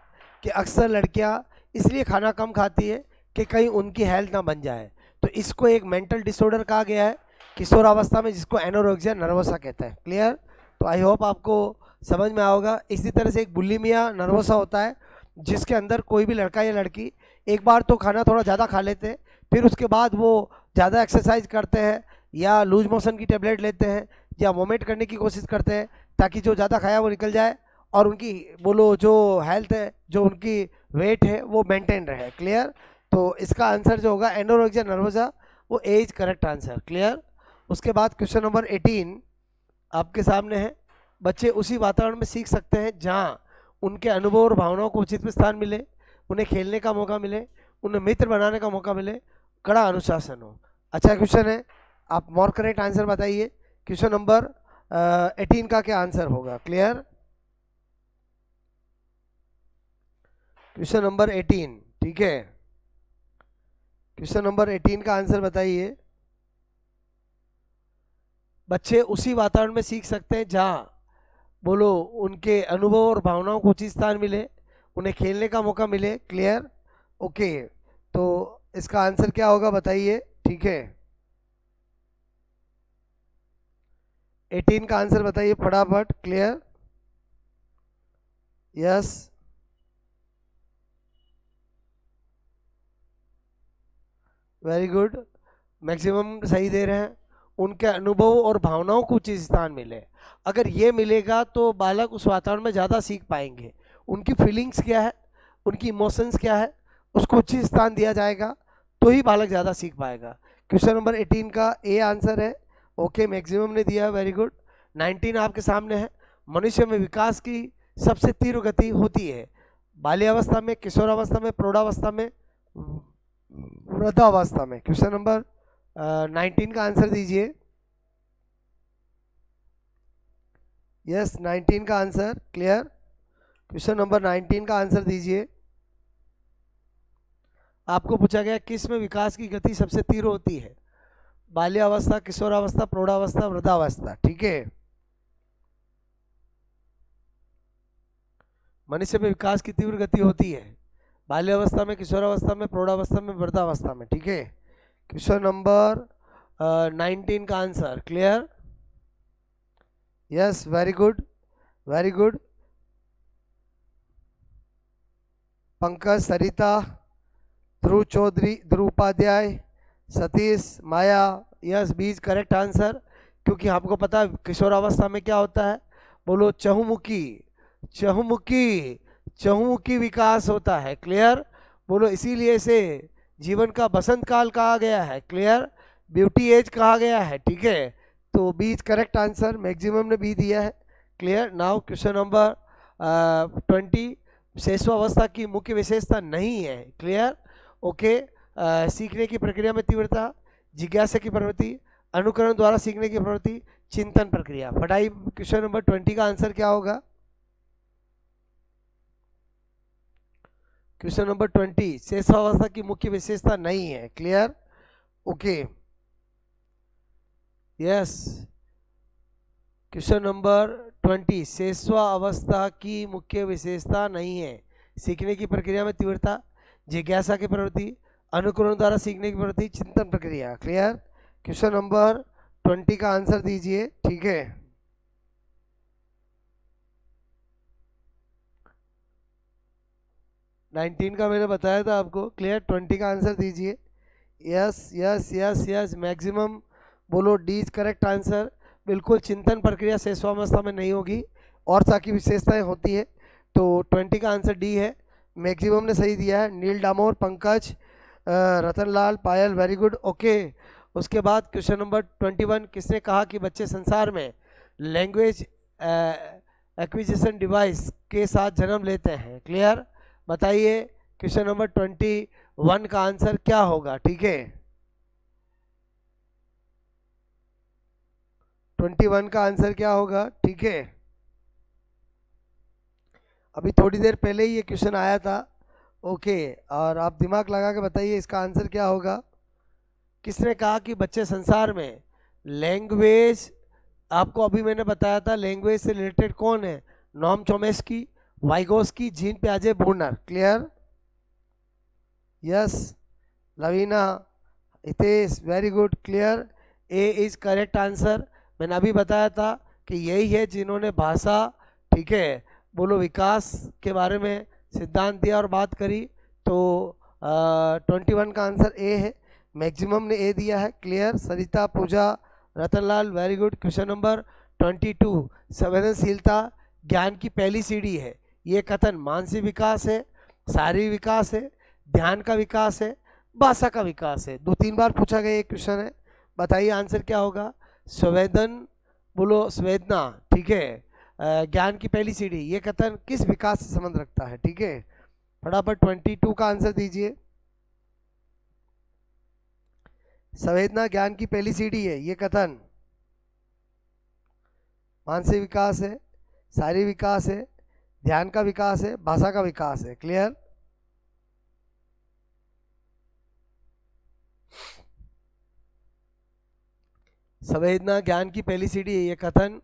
कि अक्सर लड़कियां इसलिए खाना कम खाती है कि कहीं उनकी हेल्थ ना बन जाए, तो इसको एक मेंटल डिसऑर्डर कहा गया है किशोर अवस्था में, जिसको एनोरेक्सिया नर्वसा कहते हैं। क्लियर? तो आई होप आपको समझ में आओगा। इसी तरह से एक बुलिमिया नर्वसा होता है जिसके अंदर कोई भी लड़का या लड़की एक बार तो खाना थोड़ा ज़्यादा खा लेते हैं, फिर उसके बाद वो ज़्यादा एक्सरसाइज करते हैं या लूज मोशन की टेबलेट लेते हैं या वोमिट करने की कोशिश करते हैं ताकि जो ज़्यादा खाया वो निकल जाए और उनकी बोलो जो हेल्थ है, जो उनकी वेट है वो मेंटेन रहे। क्लियर? तो इसका आंसर जो होगा एनोरेक्सिया नर्वसा, वो एज करेक्ट आंसर। क्लियर? उसके बाद क्वेश्चन नंबर 18 आपके सामने है। बच्चे उसी वातावरण में सीख सकते हैं जहाँ उनके अनुभव और भावनाओं को उचित स्थान मिले, उन्हें खेलने का मौका मिले, उन्हें मित्र बनाने का मौका मिले, कड़ा अनुशासन हो। अच्छा क्वेश्चन है, आप मोर करेक्ट आंसर बताइए। क्वेश्चन नंबर 18 का क्या आंसर होगा? क्लियर? क्वेश्चन नंबर 18, ठीक है, क्वेश्चन नंबर 18 का आंसर बताइए। बच्चे उसी वातावरण में सीख सकते हैं जहाँ बोलो उनके अनुभव और भावनाओं को उचित स्थान मिले, उन्हें खेलने का मौका मिले। क्लियर? ओके, तो इसका आंसर क्या होगा बताइए। ठीक है, 18 का आंसर बताइए फटाफट। Clear? Yes, very good, maximum सही दे रहे हैं। उनके अनुभव और भावनाओं को उचित स्थान मिले, अगर ये मिलेगा तो बालक उस वातावरण में ज़्यादा सीख पाएंगे। उनकी फीलिंग्स क्या है, उनकी इमोशंस क्या है, उसको उचित स्थान दिया जाएगा तो ही बालक ज़्यादा सीख पाएगा। क्वेश्चन नंबर 18 का ए आंसर है। ओके, मैक्सिमम ने दिया है, वेरी गुड। 19 आपके सामने है। मनुष्य में विकास की सबसे तीव्र गति होती है बाल्यावस्था में, किशोरावस्था में, प्रौढ़ावस्था में, वृद्धावस्था में। क्वेश्चन नंबर 19 का आंसर दीजिए। यस, 19 का आंसर। क्लियर? क्वेश्चन नंबर 19 का आंसर दीजिए। आपको पूछा गया किस में विकास की गति सबसे तीव्र होती है? बाल्यावस्था, किशोरावस्था, प्रौढ़ावस्था, वृद्धावस्था। ठीक है, मनुष्य में विकास की तीव्र गति होती है बाल्यावस्था में, किशोरावस्था में, प्रौढ़ावस्था में, वृद्धावस्था में। ठीक है, क्वेश्चन नंबर 19 का answer. Clear? Yes, very good, very good. Pankaj, Sarita, Dhruv Chaudhary, Dhruv Upadhyay, Satish, Maya, yes B is correct answer. क्योंकि आपको पता है किशोरावस्था में क्या होता है, बोलो चहुमुखी, चहुमुखी, चहुमुखी विकास होता है। क्लियर? बोलो इसीलिए इसे जीवन का बसंत काल कहा गया है। क्लियर? ब्यूटी एज कहा गया है। ठीक है, तो बीज करेक्ट आंसर, मैक्सिमम ने बी दिया है। क्लियर? नाउ क्वेश्चन नंबर 20, शैशवावस्था की मुख्य विशेषता नहीं है। क्लियर? ओके, सीखने की प्रक्रिया में तीव्रता, जिज्ञासा की प्रवृत्ति, अनुकरण द्वारा सीखने की प्रवृत्ति, चिंतन प्रक्रिया। पढ़ाई क्वेश्चन नंबर 20 का आंसर क्या होगा? क्वेश्चन नंबर 20, शेषावस्था की मुख्य विशेषता नहीं है। Clear? Okay, yes. Question number 20, शेषावस्था की मुख्य विशेषता नहीं है। सीखने की प्रक्रिया में तीव्रता, जिज्ञासा की प्रवृत्ति, अनुकरण द्वारा सीखने की प्रवृत्ति, चिंतन प्रक्रिया। क्लियर? क्वेश्चन नंबर 20 का आंसर दीजिए। ठीक है, नाइनटीन का मैंने बताया था आपको। क्लियर? 20 का आंसर दीजिए। Yes yes yes yes, maximum बोलो डी इज करेक्ट आंसर। बिल्कुल, चिंतन प्रक्रिया शेषावस्था में नहीं होगी और साकी विशेषताएं होती है, तो 20 का आंसर डी है। मैक्सिमम ने सही दिया है। नील डामोर, पंकज, रतनलाल, पायल, वेरी गुड। ओके, उसके बाद क्वेश्चन नंबर 21, किसने कहा कि बच्चे संसार में लैंग्वेज एक्विजिशन डिवाइस के साथ जन्म लेते हैं? क्लियर? बताइए क्वेश्चन नंबर 21 का आंसर क्या होगा? ठीक है, 21 का आंसर क्या होगा? ठीक है, अभी थोड़ी देर पहले ही ये क्वेश्चन आया था। ओके, और आप दिमाग लगा के बताइए इसका आंसर क्या होगा। किसने कहा कि बच्चे संसार में लैंग्वेज, आपको अभी मैंने बताया था लैंग्वेज से रिलेटेड कौन है? नॉम चोमेस्की, वाइगोस्की, जीन पियाजे, Bruner. Clear? Yes, Lavina, Hitesh, very good. Clear? A is correct answer. मैंने अभी बताया था कि यही है जिन्होंने भाषा, ठीक है, बोलो विकास के बारे में सिद्धांत दिया और बात करी। तो 21 का आंसर ए है। मैक्सिमम ने ए दिया है। Clear? Sarita, Pooja, Ratanlal, very good. Question number 22, संवेदनशीलता ज्ञान की पहली सीढ़ी है। ये कथन मानसिक विकास है, शारीरिक विकास है, ध्यान का विकास है, भाषा का विकास है। 2-3 बार पूछा गया एक क्वेश्चन है। बताइए आंसर क्या होगा? संवेदन, बोलो संवेदना, ठीक है, ज्ञान की पहली सीढ़ी, ये कथन किस विकास से संबंध रखता है? ठीक है, फटाफट 22 का आंसर दीजिए। संवेदना ज्ञान की पहली सीढ़ी है, ये कथन मानसिक विकास है, शारीरिक विकास है, ध्यान का विकास है, भाषा का विकास है। क्लियर? संवेदना ज्ञान की पहली सीढ़ी है, ये कथन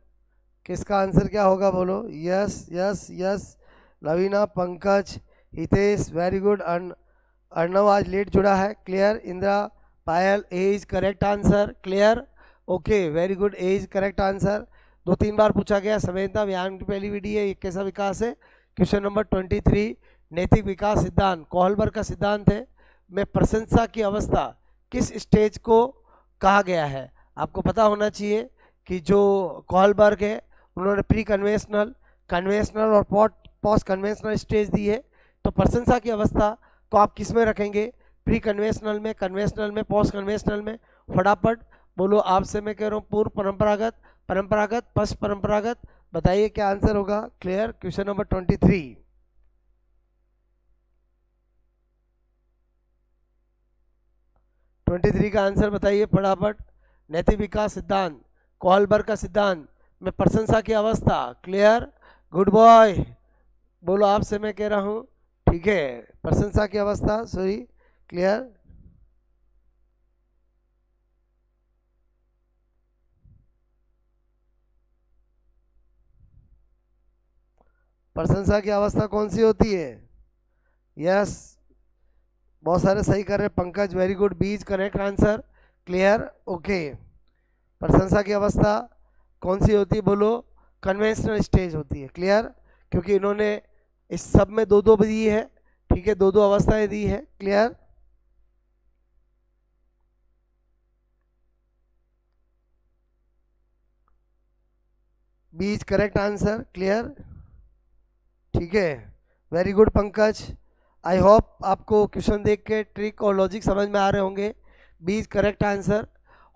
किसका आंसर क्या होगा? बोलो। Yes yes yes, Lavina, Pankaj, Hitesh, very good. Arnav आज लेट जुड़ा है। Clear? Indira, Payal, A is correct answer. Clear? Okay, very good, A is correct answer. 2-3 बार पूछा गया। संवेदना ज्ञान की पहली सीढ़ी है, ये कैसा विकास है? क्वेश्चन नंबर 23, नैतिक विकास सिद्धांत कोहलबर्ग का सिद्धांत है में प्रशंसा की अवस्था किस स्टेज को कहा गया है? आपको पता होना चाहिए कि जो कोहलबर्ग है उन्होंने प्री कन्वेंशनल, कन्वेंशनल और पोस्ट कन्वेंशनल स्टेज दी है। तो प्रशंसा की अवस्था को आप किस में रखेंगे? प्री कन्वेंशनल में, कन्वेंशनल में, पोस्ट कन्वेंशनल में? फटाफट बोलो। आपसे मैं कह रहा हूँ पूर्व परंपरागत, परंपरागत, पश्च परंपरागत। बताइए क्या आंसर होगा? क्लियर? क्वेश्चन नंबर 23, 23 का आंसर बताइए फटाफट। नैतिक विकास सिद्धांत कोहलबर्ग का सिद्धांत में प्रशंसा की अवस्था। क्लियर? गुड बॉय, बोलो। आपसे मैं कह रहा हूँ, ठीक है, प्रशंसा की अवस्था, सॉरी। क्लियर? प्रशंसा की अवस्था कौन सी होती है? यस, बहुत सारे सही कर रहे हैं। Pankaj, very good, B is correct answer. Clear? Okay, प्रशंसा की अवस्था कौन सी होती है? बोलो। कन्वेंशनल स्टेज होती है। क्लियर? क्योंकि इन्होंने इस सब में 2-2 दी है, ठीक है, 2-2 अवस्थाएं दी है। Clear? B is correct answer. Clear? ठीक है, very good Pankaj. I hope आपको क्वेश्चन देख के ट्रिक और लॉजिक समझ में आ रहे होंगे। B is correct answer.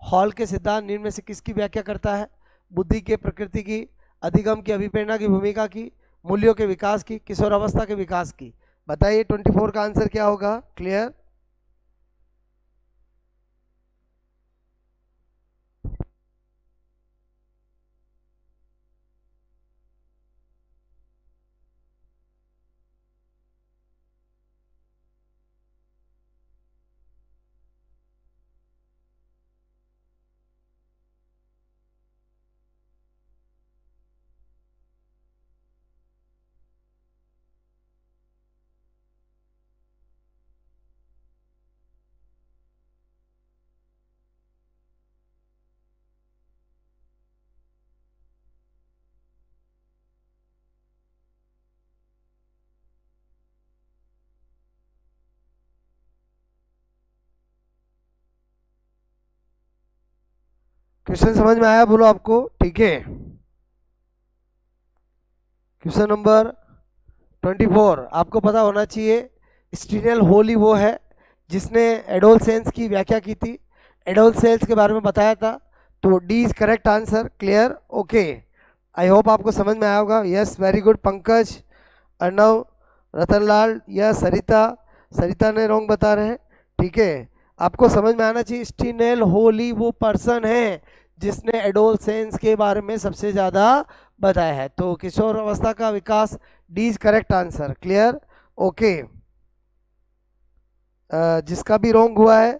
Hall के सिद्धांत निम्न में से किसकी व्याख्या करता है? बुद्धि के प्रकृति की, अधिगम की, अभिप्रेरणा की, भूमिका की, मूल्यों के विकास की, किशोरावस्था के विकास की। बताइए 24 का आंसर क्या होगा? क्लियर? क्वेश्चन समझ में आया बोलो आपको? ठीक है, क्वेश्चन नंबर 24 आपको पता होना चाहिए। स्टीनेल होली वो है जिसने एडोलसेंस की व्याख्या की थी, एडोलसेंस के बारे में बताया था। तो D is correct answer. Clear? Okay, I hope आपको समझ में आया होगा। Yes, very good. Pankaj, Arnav, Ratanlal या सरिता, सरिता ने रॉन्ग बता रहे हैं। ठीक है, आपको समझ में आना चाहिए स्टीनेल होली वो पर्सन है जिसने एडोलसेंस के बारे में सबसे ज़्यादा बताया है। तो किशोर अवस्था का विकास, D is correct answer. Clear? Okay, जिसका भी रॉन्ग हुआ है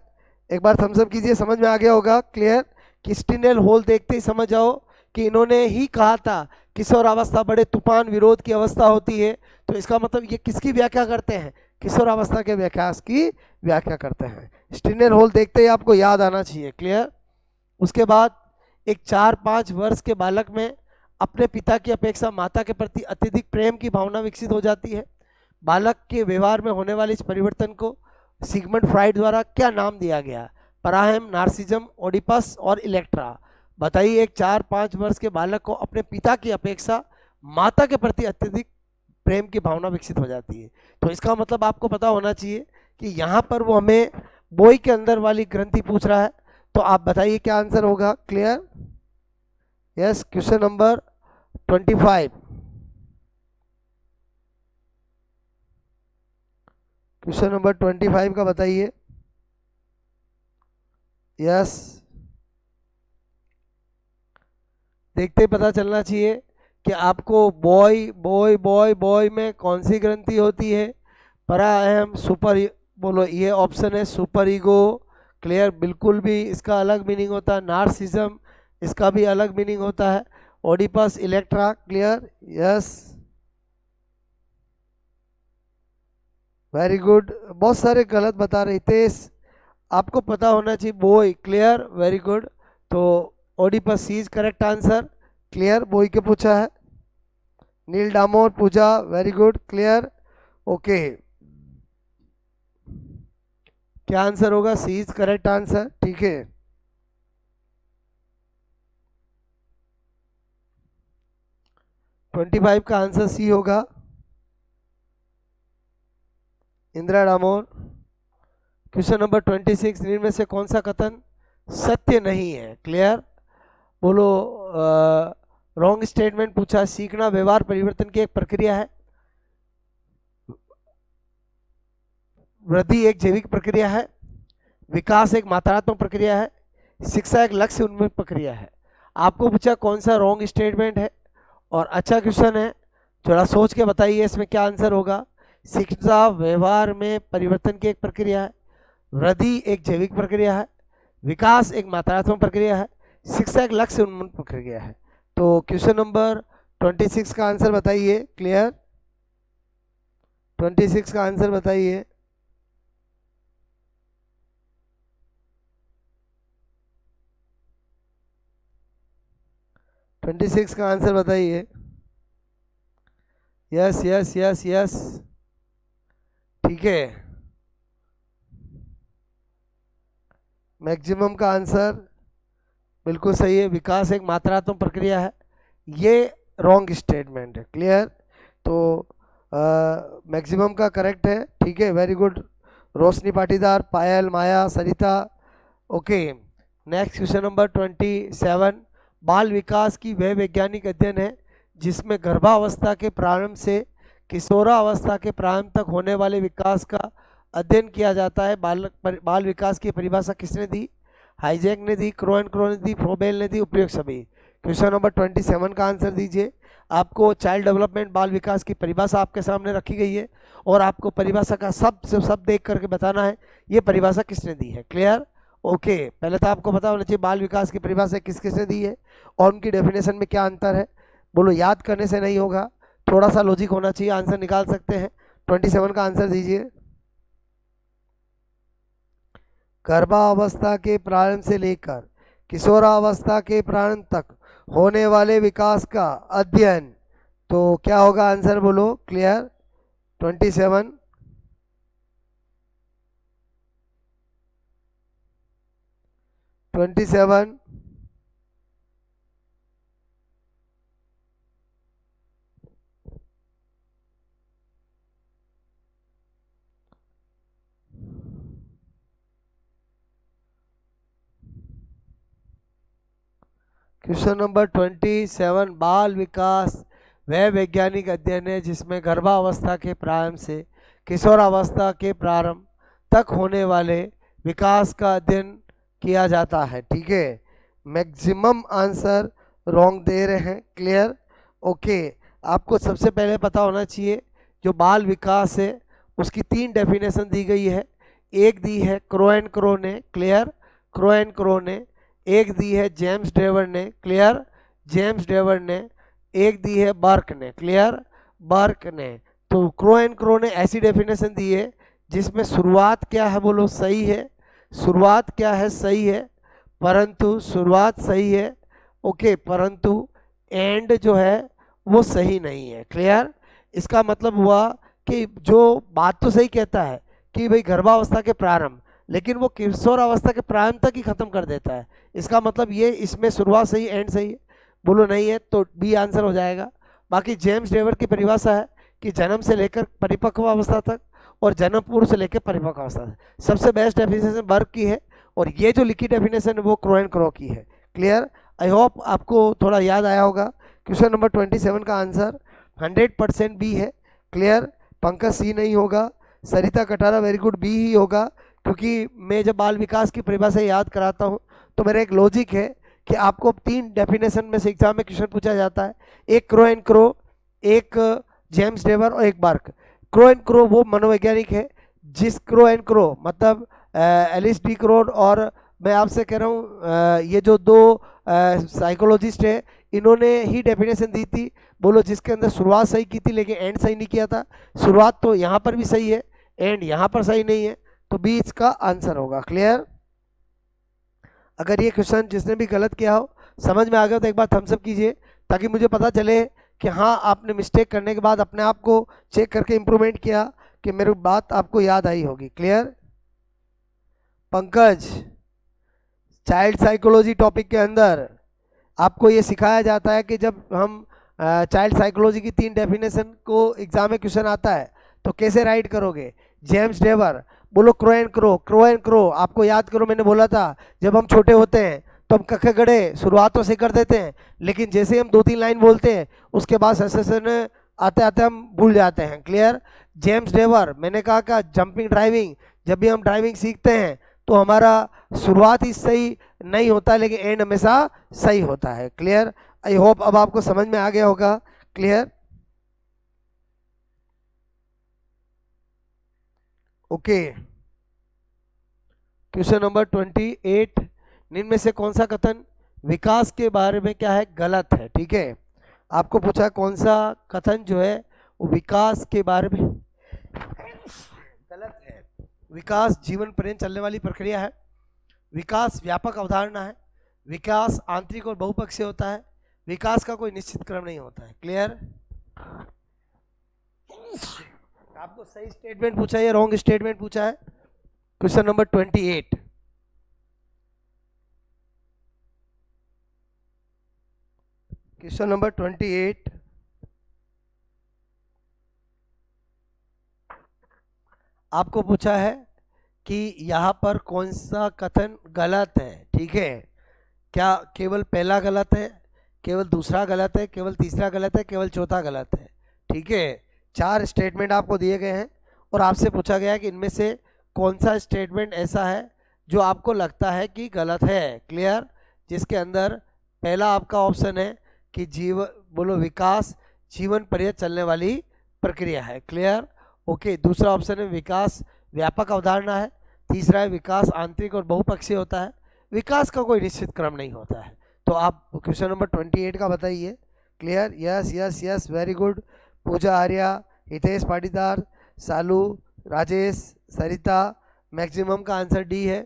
एक बार थम्स अप कीजिए, समझ में आ गया होगा। क्लियर? कि स्टीनेल होल देखते ही समझ जाओ कि इन्होंने ही कहा था किशोर अवस्था बड़े तूफान विरोध की अवस्था होती है। तो इसका मतलब ये किसकी व्याख्या करते हैं? किशोर अवस्था के विकास की व्याख्या करते हैं। स्टीनेल होल देखते ही आपको याद आना चाहिए। क्लियर? उसके बाद एक 4-5 वर्ष के बालक में अपने पिता की अपेक्षा माता के प्रति अत्यधिक प्रेम की भावना विकसित हो जाती है। बालक के व्यवहार में होने वाले इस परिवर्तन को सिगमंड फ्राइड द्वारा क्या नाम दिया गया? पराहम, नार्सिज्म, ओडिपस और इलेक्ट्रा। बताइए, एक 4-5 वर्ष के बालक को अपने पिता की अपेक्षा माता के प्रति अत्यधिक प्रेम की भावना विकसित हो जाती है। तो इसका मतलब आपको पता होना चाहिए कि यहाँ पर वो हमें बोई के अंदर वाली ग्रंथि पूछ रहा है। तो आप बताइए क्या आंसर होगा? Clear? Yes, question number 25, question number 25 का बताइए। यस, देखते ही पता चलना चाहिए कि आपको बॉय बॉय बॉय बॉय में कौन सी ग्रंथि होती है। परा अहम, सुपर, बोलो ये ऑप्शन है सुपर ईगो। क्लियर? बिल्कुल भी इसका अलग मीनिंग होता है। नार्सिज्म, इसका भी अलग मीनिंग होता है। Oedipus, Electra. Clear? Yes, very good. बहुत सारे गलत बता रहे थे, आपको पता होना चाहिए बॉय। क्लियर? Very good. तो Oedipus is correct answer. Clear? Boy के पूछा है। Neel Damor, Pooja, very good. Clear? Okay, क्या आंसर होगा? C is correct answer. ठीक है, 25 का आंसर सी होगा। इंदिरा डामोर, क्वेश्चन नंबर 26, इनमें से कौन सा कथन सत्य नहीं है? क्लियर? बोलो। रॉन्ग स्टेटमेंट पूछा। सीखना व्यवहार परिवर्तन की एक प्रक्रिया है। वृद्धि एक जैविक प्रक्रिया है। विकास एक मात्रात्मक प्रक्रिया है। शिक्षा एक लक्ष्य उन्मुख प्रक्रिया है। आपको पूछा कौन सा रॉन्ग स्टेटमेंट है, और अच्छा क्वेश्चन है, थोड़ा सोच के बताइए इसमें क्या आंसर होगा। शिक्षा व्यवहार में परिवर्तन की एक प्रक्रिया है। वृद्धि एक जैविक प्रक्रिया है। विकास एक मात्रात्मक प्रक्रिया है। शिक्षा एक लक्ष्य उन्मुख प्रक्रिया है। तो क्वेश्चन नंबर 26 का आंसर बताइए। क्लियर? 26 का आंसर बताइए। 26 का आंसर बताइए। यस यस यस यस, ठीक है, मैक्सिमम का आंसर बिल्कुल सही है। विकास एक मात्रात्मक प्रक्रिया है, ये रॉन्ग स्टेटमेंट है। क्लियर? तो मैक्सिमम का करेक्ट है। ठीक है, very good. Roshni Patidar, Payal, Maya, Sarita. Okay, next question number 27। बाल विकास की वह वैज्ञानिक अध्ययन है जिसमें गर्भावस्था के प्रारंभ से किशोरावस्था के प्रारंभ तक होने वाले विकास का अध्ययन किया जाता है। बाल विकास की परिभाषा किसने दी? हाइजैक ने दी, क्रो ने दी, फ्रोबेल ने दी, उपयुक्त सभी। क्वेश्चन नंबर 27 का आंसर दीजिए। आपको चाइल्ड डेवलपमेंट, बाल विकास की परिभाषा आपके सामने रखी गई है, और आपको परिभाषा का सब देख करके बताना है ये परिभाषा किसने दी है। क्लियर? ओके, पहले तो आपको पता होना चाहिए बाल विकास की परिभाषा किस किसने दी है और उनकी डेफिनेशन में क्या अंतर है। बोलो, याद करने से नहीं होगा, थोड़ा सा लॉजिक होना चाहिए, आंसर निकाल सकते हैं। 27 का आंसर दीजिए। गर्भावस्था के प्रारंभ से लेकर किशोरावस्था के प्रारंभ तक होने वाले विकास का अध्ययन, तो क्या होगा आंसर? बोलो। क्लियर? 27, क्वेश्चन नंबर 27, बाल विकास वह वैज्ञानिक अध्ययन है जिसमें गर्भावस्था के प्रारंभ से किशोरावस्था के प्रारंभ तक होने वाले विकास का अध्ययन किया जाता है। ठीक है, मैक्सिमम आंसर रॉन्ग दे रहे हैं। क्लियर? ओके, आपको सबसे पहले पता होना चाहिए जो बाल विकास है उसकी 3 डेफिनेशन दी गई है। एक दी है क्रो एंड क्रो ने, क्लियर, क्रो एंड क्रो ने। एक दी है जेम्स डेवर ने, क्लियर, जेम्स डेवर ने। एक दी है बर्क ने, क्लियर, बर्क ने। तो क्रो एंड क्रो ने ऐसी डेफिनेशन दी है जिसमें शुरुआत क्या है बोलो, सही है, शुरुआत क्या है, सही है, परंतु शुरुआत सही है, ओके, परंतु एंड जो है वो सही नहीं है। क्लियर? इसका मतलब हुआ कि जो बात तो सही कहता है कि भाई गर्भावस्था के प्रारंभ, लेकिन वो किशोर अवस्था के प्रारंभ तक ही खत्म कर देता है। इसका मतलब ये इसमें शुरुआत सही एंड सही है, बोलो नहीं है तो बी आंसर हो जाएगा। बाकी जेम्स डेवर की परिभाषा है कि जन्म से लेकर परिपक्व अवस्था तक और जन्म पूर्व से लेकर परिपक्व अवस्था तक। सबसे बेस्ट डेफिनेशन बर्क की है और ये जो लिखी डेफिनेशन है वो क्रो एंड क्रो की है। क्लियर? आई होप आपको थोड़ा याद आया होगा। क्वेश्चन नंबर 27 का आंसर 100% बी है। क्लियर? पंकज सी नहीं होगा, सरिता कटारा वेरी गुड बी ही होगा, क्योंकि मैं जब बाल विकास की परिभाषा याद कराता हूँ तो मेरा एक लॉजिक है कि आपको 3 डेफिनेशन में से एग्जाम में क्वेश्चन पूछा जाता है, एक क्रो एंड क्रो, एक जेम्स डेवर और एक बर्क। क्रो एंड क्रो वो मनोवैज्ञानिक है जिस क्रो एंड क्रो मतलब एलिस डी क्रो, और मैं आपसे कह रहा हूँ ये जो 2 साइकोलॉजिस्ट है इन्होंने ही डेफिनेशन दी थी, बोलो, जिसके अंदर शुरुआत सही की थी लेकिन एंड सही नहीं किया था। शुरुआत तो यहाँ पर भी सही है, एंड यहाँ पर सही नहीं है, तो बी इसका आंसर होगा। क्लियर? अगर ये क्वेश्चन जिसने भी गलत किया हो समझ में आ गया तो एक बार थम्स अप कीजिए ताकि मुझे पता चले कि हाँ आपने मिस्टेक करने के बाद अपने आप को चेक करके इम्प्रूवमेंट किया कि मेरी बात आपको याद आई होगी। Clear? Pankaj, child psychology topic के अंदर आपको ये सिखाया जाता है कि जब हम चाइल्ड साइकोलॉजी की 3 डेफिनेशन को एग्जाम में क्वेश्चन आता है तो कैसे राइट करोगे। जेम्स डेवर, बोलो crow and crow, crow and crow आपको याद करो, मैंने बोला था जब हम छोटे होते हैं तो हम कखे गड़े शुरुआतों से कर देते हैं, लेकिन जैसे हम 2-3 लाइन बोलते हैं उसके बाद सेशन आते आते हम भूल जाते हैं। क्लियर? जेम्स डेवर, मैंने कहा कि जंपिंग ड्राइविंग, जब भी हम ड्राइविंग सीखते हैं तो हमारा शुरुआत ही सही नहीं होता लेकिन एंड हमेशा सही होता है। क्लियर? आई होप अब आपको समझ में आ गया होगा। क्लियर? ओके, क्वेश्चन नंबर 28, निम्न में से कौन सा कथन विकास के बारे में क्या है, गलत है। ठीक है, आपको पूछा कौन सा कथन जो है वो विकास के बारे में गलत है। विकास जीवन पर्यंत चलने वाली प्रक्रिया है, विकास व्यापक अवधारणा है, विकास आंतरिक और बहुपक्षीय होता है, विकास का कोई निश्चित क्रम नहीं होता है। क्लियर? आपको सही स्टेटमेंट पूछा है या रॉन्ग स्टेटमेंट पूछा है? क्वेश्चन नंबर 28, क्वेश्चन नंबर 28 आपको पूछा है कि यहाँ पर कौन सा कथन गलत है। ठीक है, क्या केवल पहला गलत है, केवल दूसरा गलत है, केवल तीसरा गलत है, केवल चौथा गलत है? ठीक है, 4 स्टेटमेंट आपको दिए गए हैं और आपसे पूछा गया है कि इनमें से कौन सा स्टेटमेंट ऐसा है जो आपको लगता है कि गलत है। क्लियर? जिसके अंदर पहला आपका ऑप्शन है कि जीवन, बोलो, विकास जीवन पर्यंत चलने वाली प्रक्रिया है। क्लियर? ओके, दूसरा ऑप्शन है विकास व्यापक अवधारणा है, तीसरा है विकास आंतरिक और बहुपक्षीय होता है, विकास का कोई निश्चित क्रम नहीं होता है। तो आप क्वेश्चन नंबर 28 का बताइए। Clear? Yes yes yes, very good. Pooja Arya, Hitesh Patidar, Salu, Rajesh, Sarita, maximum का आंसर डी है,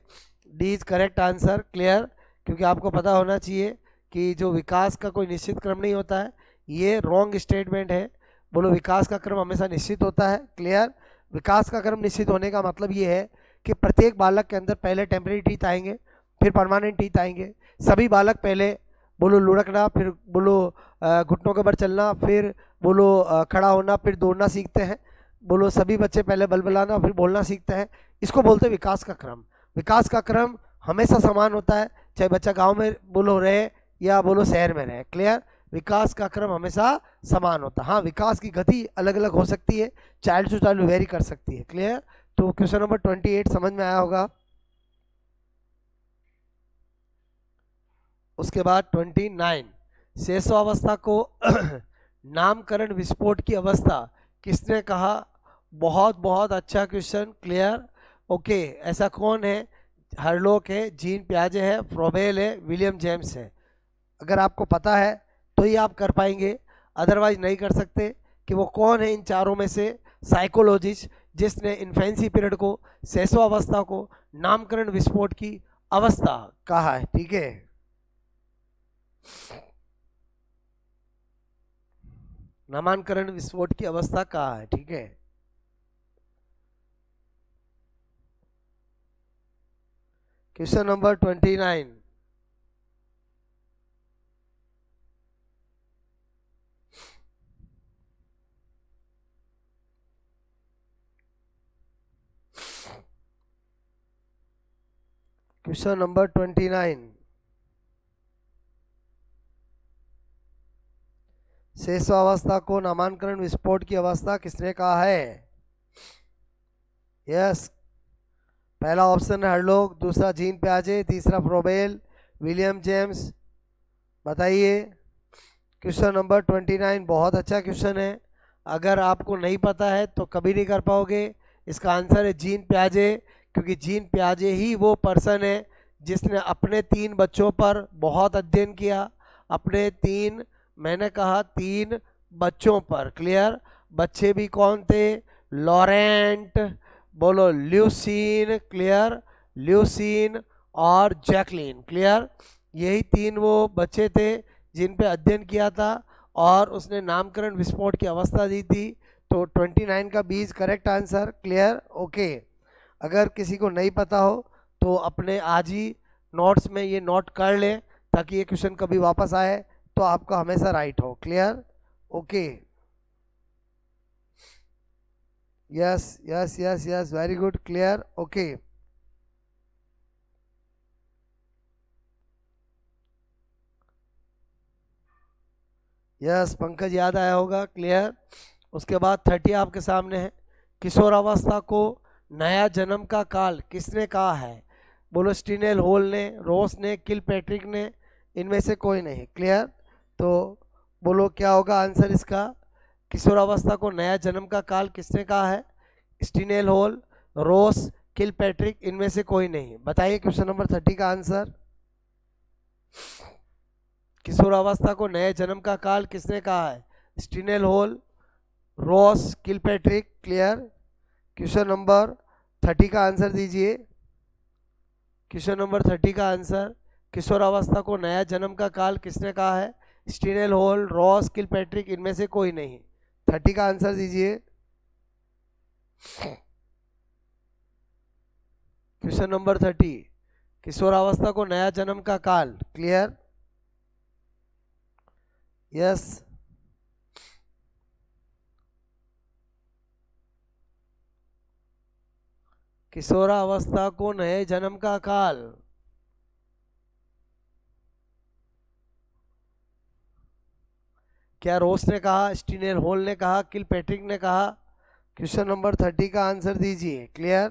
D is correct answer. Clear? क्योंकि आपको पता होना चाहिए कि जो विकास का कोई निश्चित क्रम नहीं होता है, ये रॉन्ग स्टेटमेंट है। बोलो, विकास का क्रम हमेशा निश्चित होता है। क्लियर? विकास का क्रम निश्चित होने का मतलब ये है कि प्रत्येक बालक के अंदर पहले टेम्परेरी टीथ आएंगे, फिर परमानेंट टीथ आएंगे। सभी बालक पहले, बोलो, लुढ़कना, फिर बोलो घुटनों के बल चलना, फिर बोलो खड़ा होना, फिर दौड़ना सीखते हैं। बोलो, सभी बच्चे पहले बलबलाना फिर बोलना सीखते हैं। इसको बोलते हैं विकास का क्रम। विकास का क्रम हमेशा समान होता है, चाहे बच्चा गांव में बोलो रहे या बोलो शहर में रहे। क्लियर? विकास का क्रम हमेशा समान होता है। हाँ, विकास की गति अलग अलग हो सकती है, चाइल्ड टू चाइल्ड वेरी कर सकती है। क्लियर? तो क्वेश्चन नंबर 28 समझ में आया होगा। उसके बाद 29, शेषावस्था को नामकरण विस्फोट की अवस्था किसने कहा? बहुत बहुत अच्छा क्वेश्चन। क्लियर? ओके, ऐसा कौन है? हरलोक है, जीन पियाजे है, फ्रोबेल है, विलियम जेम्स है। अगर आपको पता है तो ही आप कर पाएंगे, अदरवाइज नहीं कर सकते। कि वो कौन है इन चारों में से साइकोलॉजिस्ट जिसने इन्फेंसी पीरियड को, शैशवावस्था को नामकरण विस्फोट की अवस्था कहा है। ठीक है, नामकरण विस्फोट की अवस्था कहा है। ठीक है, क्वेश्चन नंबर 29, क्वेश्चन नंबर 29, शेषावस्था को नामकरण विस्फोट की अवस्था किसने कहा है? यस, पहला ऑप्शन है हरलोक, दूसरा जीन पियाजे, तीसरा फ्रोबेल, विलियम जेम्स। बताइए। क्वेश्चन नंबर 29 बहुत अच्छा क्वेश्चन है। अगर आपको नहीं पता है तो कभी नहीं कर पाओगे। इसका आंसर है जीन पियाजे, क्योंकि जीन पियाजे ही वो पर्सन है जिसने अपने 3 बच्चों पर बहुत अध्ययन किया। अपने 3, मैंने कहा 3 बच्चों पर। क्लियर? बच्चे भी कौन थे? लॉरेंट, बोलो ल्यूसीन। क्लियर? ल्यूसीन और जैकलीन। क्लियर? यही 3 वो बच्चे थे जिन पे अध्ययन किया था और उसने नामकरण विस्फोट की अवस्था दी थी। तो 29 का बीज करेक्ट आंसर। क्लियर? ओके, अगर किसी को नहीं पता हो तो अपने आज ही नोट्स में ये नोट कर ले, ताकि ये क्वेश्चन कभी वापस आए तो आपका हमेशा राइट हो। Clear? Okay, yes yes yes yes, very good. Clear? Okay, yes, Pankaj याद आया होगा। क्लियर? उसके बाद 30 आपके सामने है, किशोरावस्था को नया जन्म का काल किसने कहा है? बोलो स्टीनेल होल ने, रोस ने, किलपैट्रिक ने, इनमें से कोई नहीं। क्लियर? तो बोलो क्या होगा आंसर इसका? किशोरावस्था को नया जन्म का काल किसने कहा है? स्टीनेल होल, रोस, किलपैट्रिक, इनमें से कोई नहीं। बताइए क्वेश्चन नंबर 30 का आंसर। किशोरावस्था को नए जन्म का काल किसने कहा है? Stanley Hall, Ross, Kilpatrick. Clear? Question number 30 का आंसर दीजिए। क्वेश्चन नंबर 30 का आंसर, किशोरावस्था को नया जन्म का काल किसने कहा है? स्टीनेल होल, रॉस, किलपैट्रिक, इनमें से कोई नहीं। 30 का आंसर दीजिए। क्वेश्चन नंबर 30, किशोरावस्था को नया जन्म का काल। क्लियर? यस, किशोरावस्था को नए जन्म का काल। क्या रोस ने कहा, स्टीनेल होल ने कहा, किलपैट्रिक ने कहा? क्वेश्चन नंबर 30 का आंसर दीजिए। क्लियर?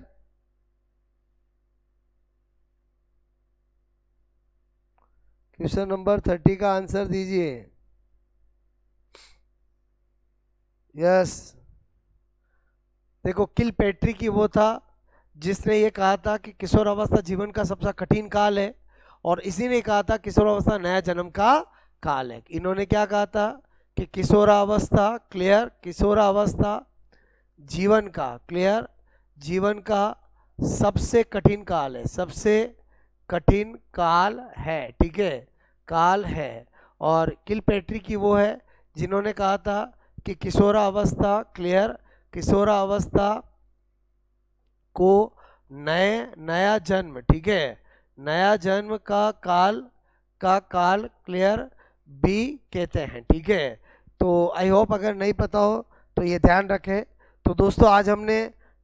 क्वेश्चन नंबर 30 का आंसर दीजिए। यस, देखो किलपैट्रिक ही वो था जिसने ये कहा था कि किशोरावस्था जीवन का सबसे कठिन काल है, और इसी ने कहा था किशोरावस्था नया जन्म का काल है। इन्होंने क्या कहा था कि किशोरावस्था, क्लियर, किशोरावस्था जीवन का, क्लियर, जीवन का सबसे कठिन काल है, सबसे कठिन काल है। ठीक है, काल है। और किलपैट्रिक की वो है जिन्होंने कहा था कि किशोरावस्था, क्लियर, किशोरावस्था को नया जन्म, ठीक है, नया जन्म का काल क्लियर भी कहते हैं। ठीक है, तो आई होप अगर नहीं पता हो तो ये ध्यान रखें। तो दोस्तों आज हमने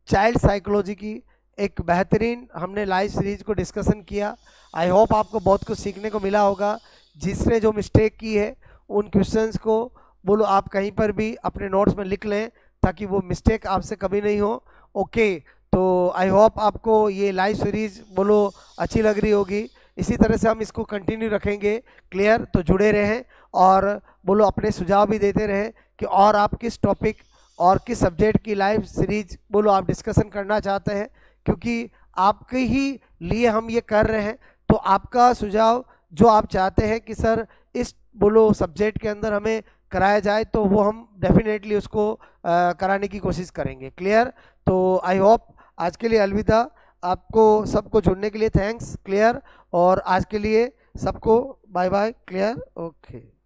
चाइल्ड साइकोलॉजी की एक बेहतरीन हमने लाइव सीरीज को डिस्कशन किया। आई होप आपको बहुत कुछ सीखने को मिला होगा जिसने जो मिस्टेक की है उन क्वेश्चंस को बोलो आप कहीं पर भी अपने नोट्स में लिख लें, ताकि वो मिस्टेक आपसे कभी नहीं हो। ओके, तो आई होप आपको ये लाइव सीरीज बोलो अच्छी लग रही होगी। इसी तरह से हम इसको कंटिन्यू रखेंगे। क्लियर? तो जुड़े रहें और बोलो अपने सुझाव भी देते रहें कि और आप किस टॉपिक और किस सब्जेक्ट की लाइव सीरीज बोलो आप डिस्कशन करना चाहते हैं, क्योंकि आपके ही लिए हम ये कर रहे हैं। तो आपका सुझाव जो आप चाहते हैं कि सर इस बोलो सब्जेक्ट के अंदर हमें कराया जाए, तो वो हम डेफिनेटली उसको कराने की कोशिश करेंगे। क्लियर? तो आई होप आज के लिए अलविदा। आपको सबको जुड़ने के लिए थैंक्स। क्लियर? और आज के लिए सबको बाय बाय। क्लियर? ओके।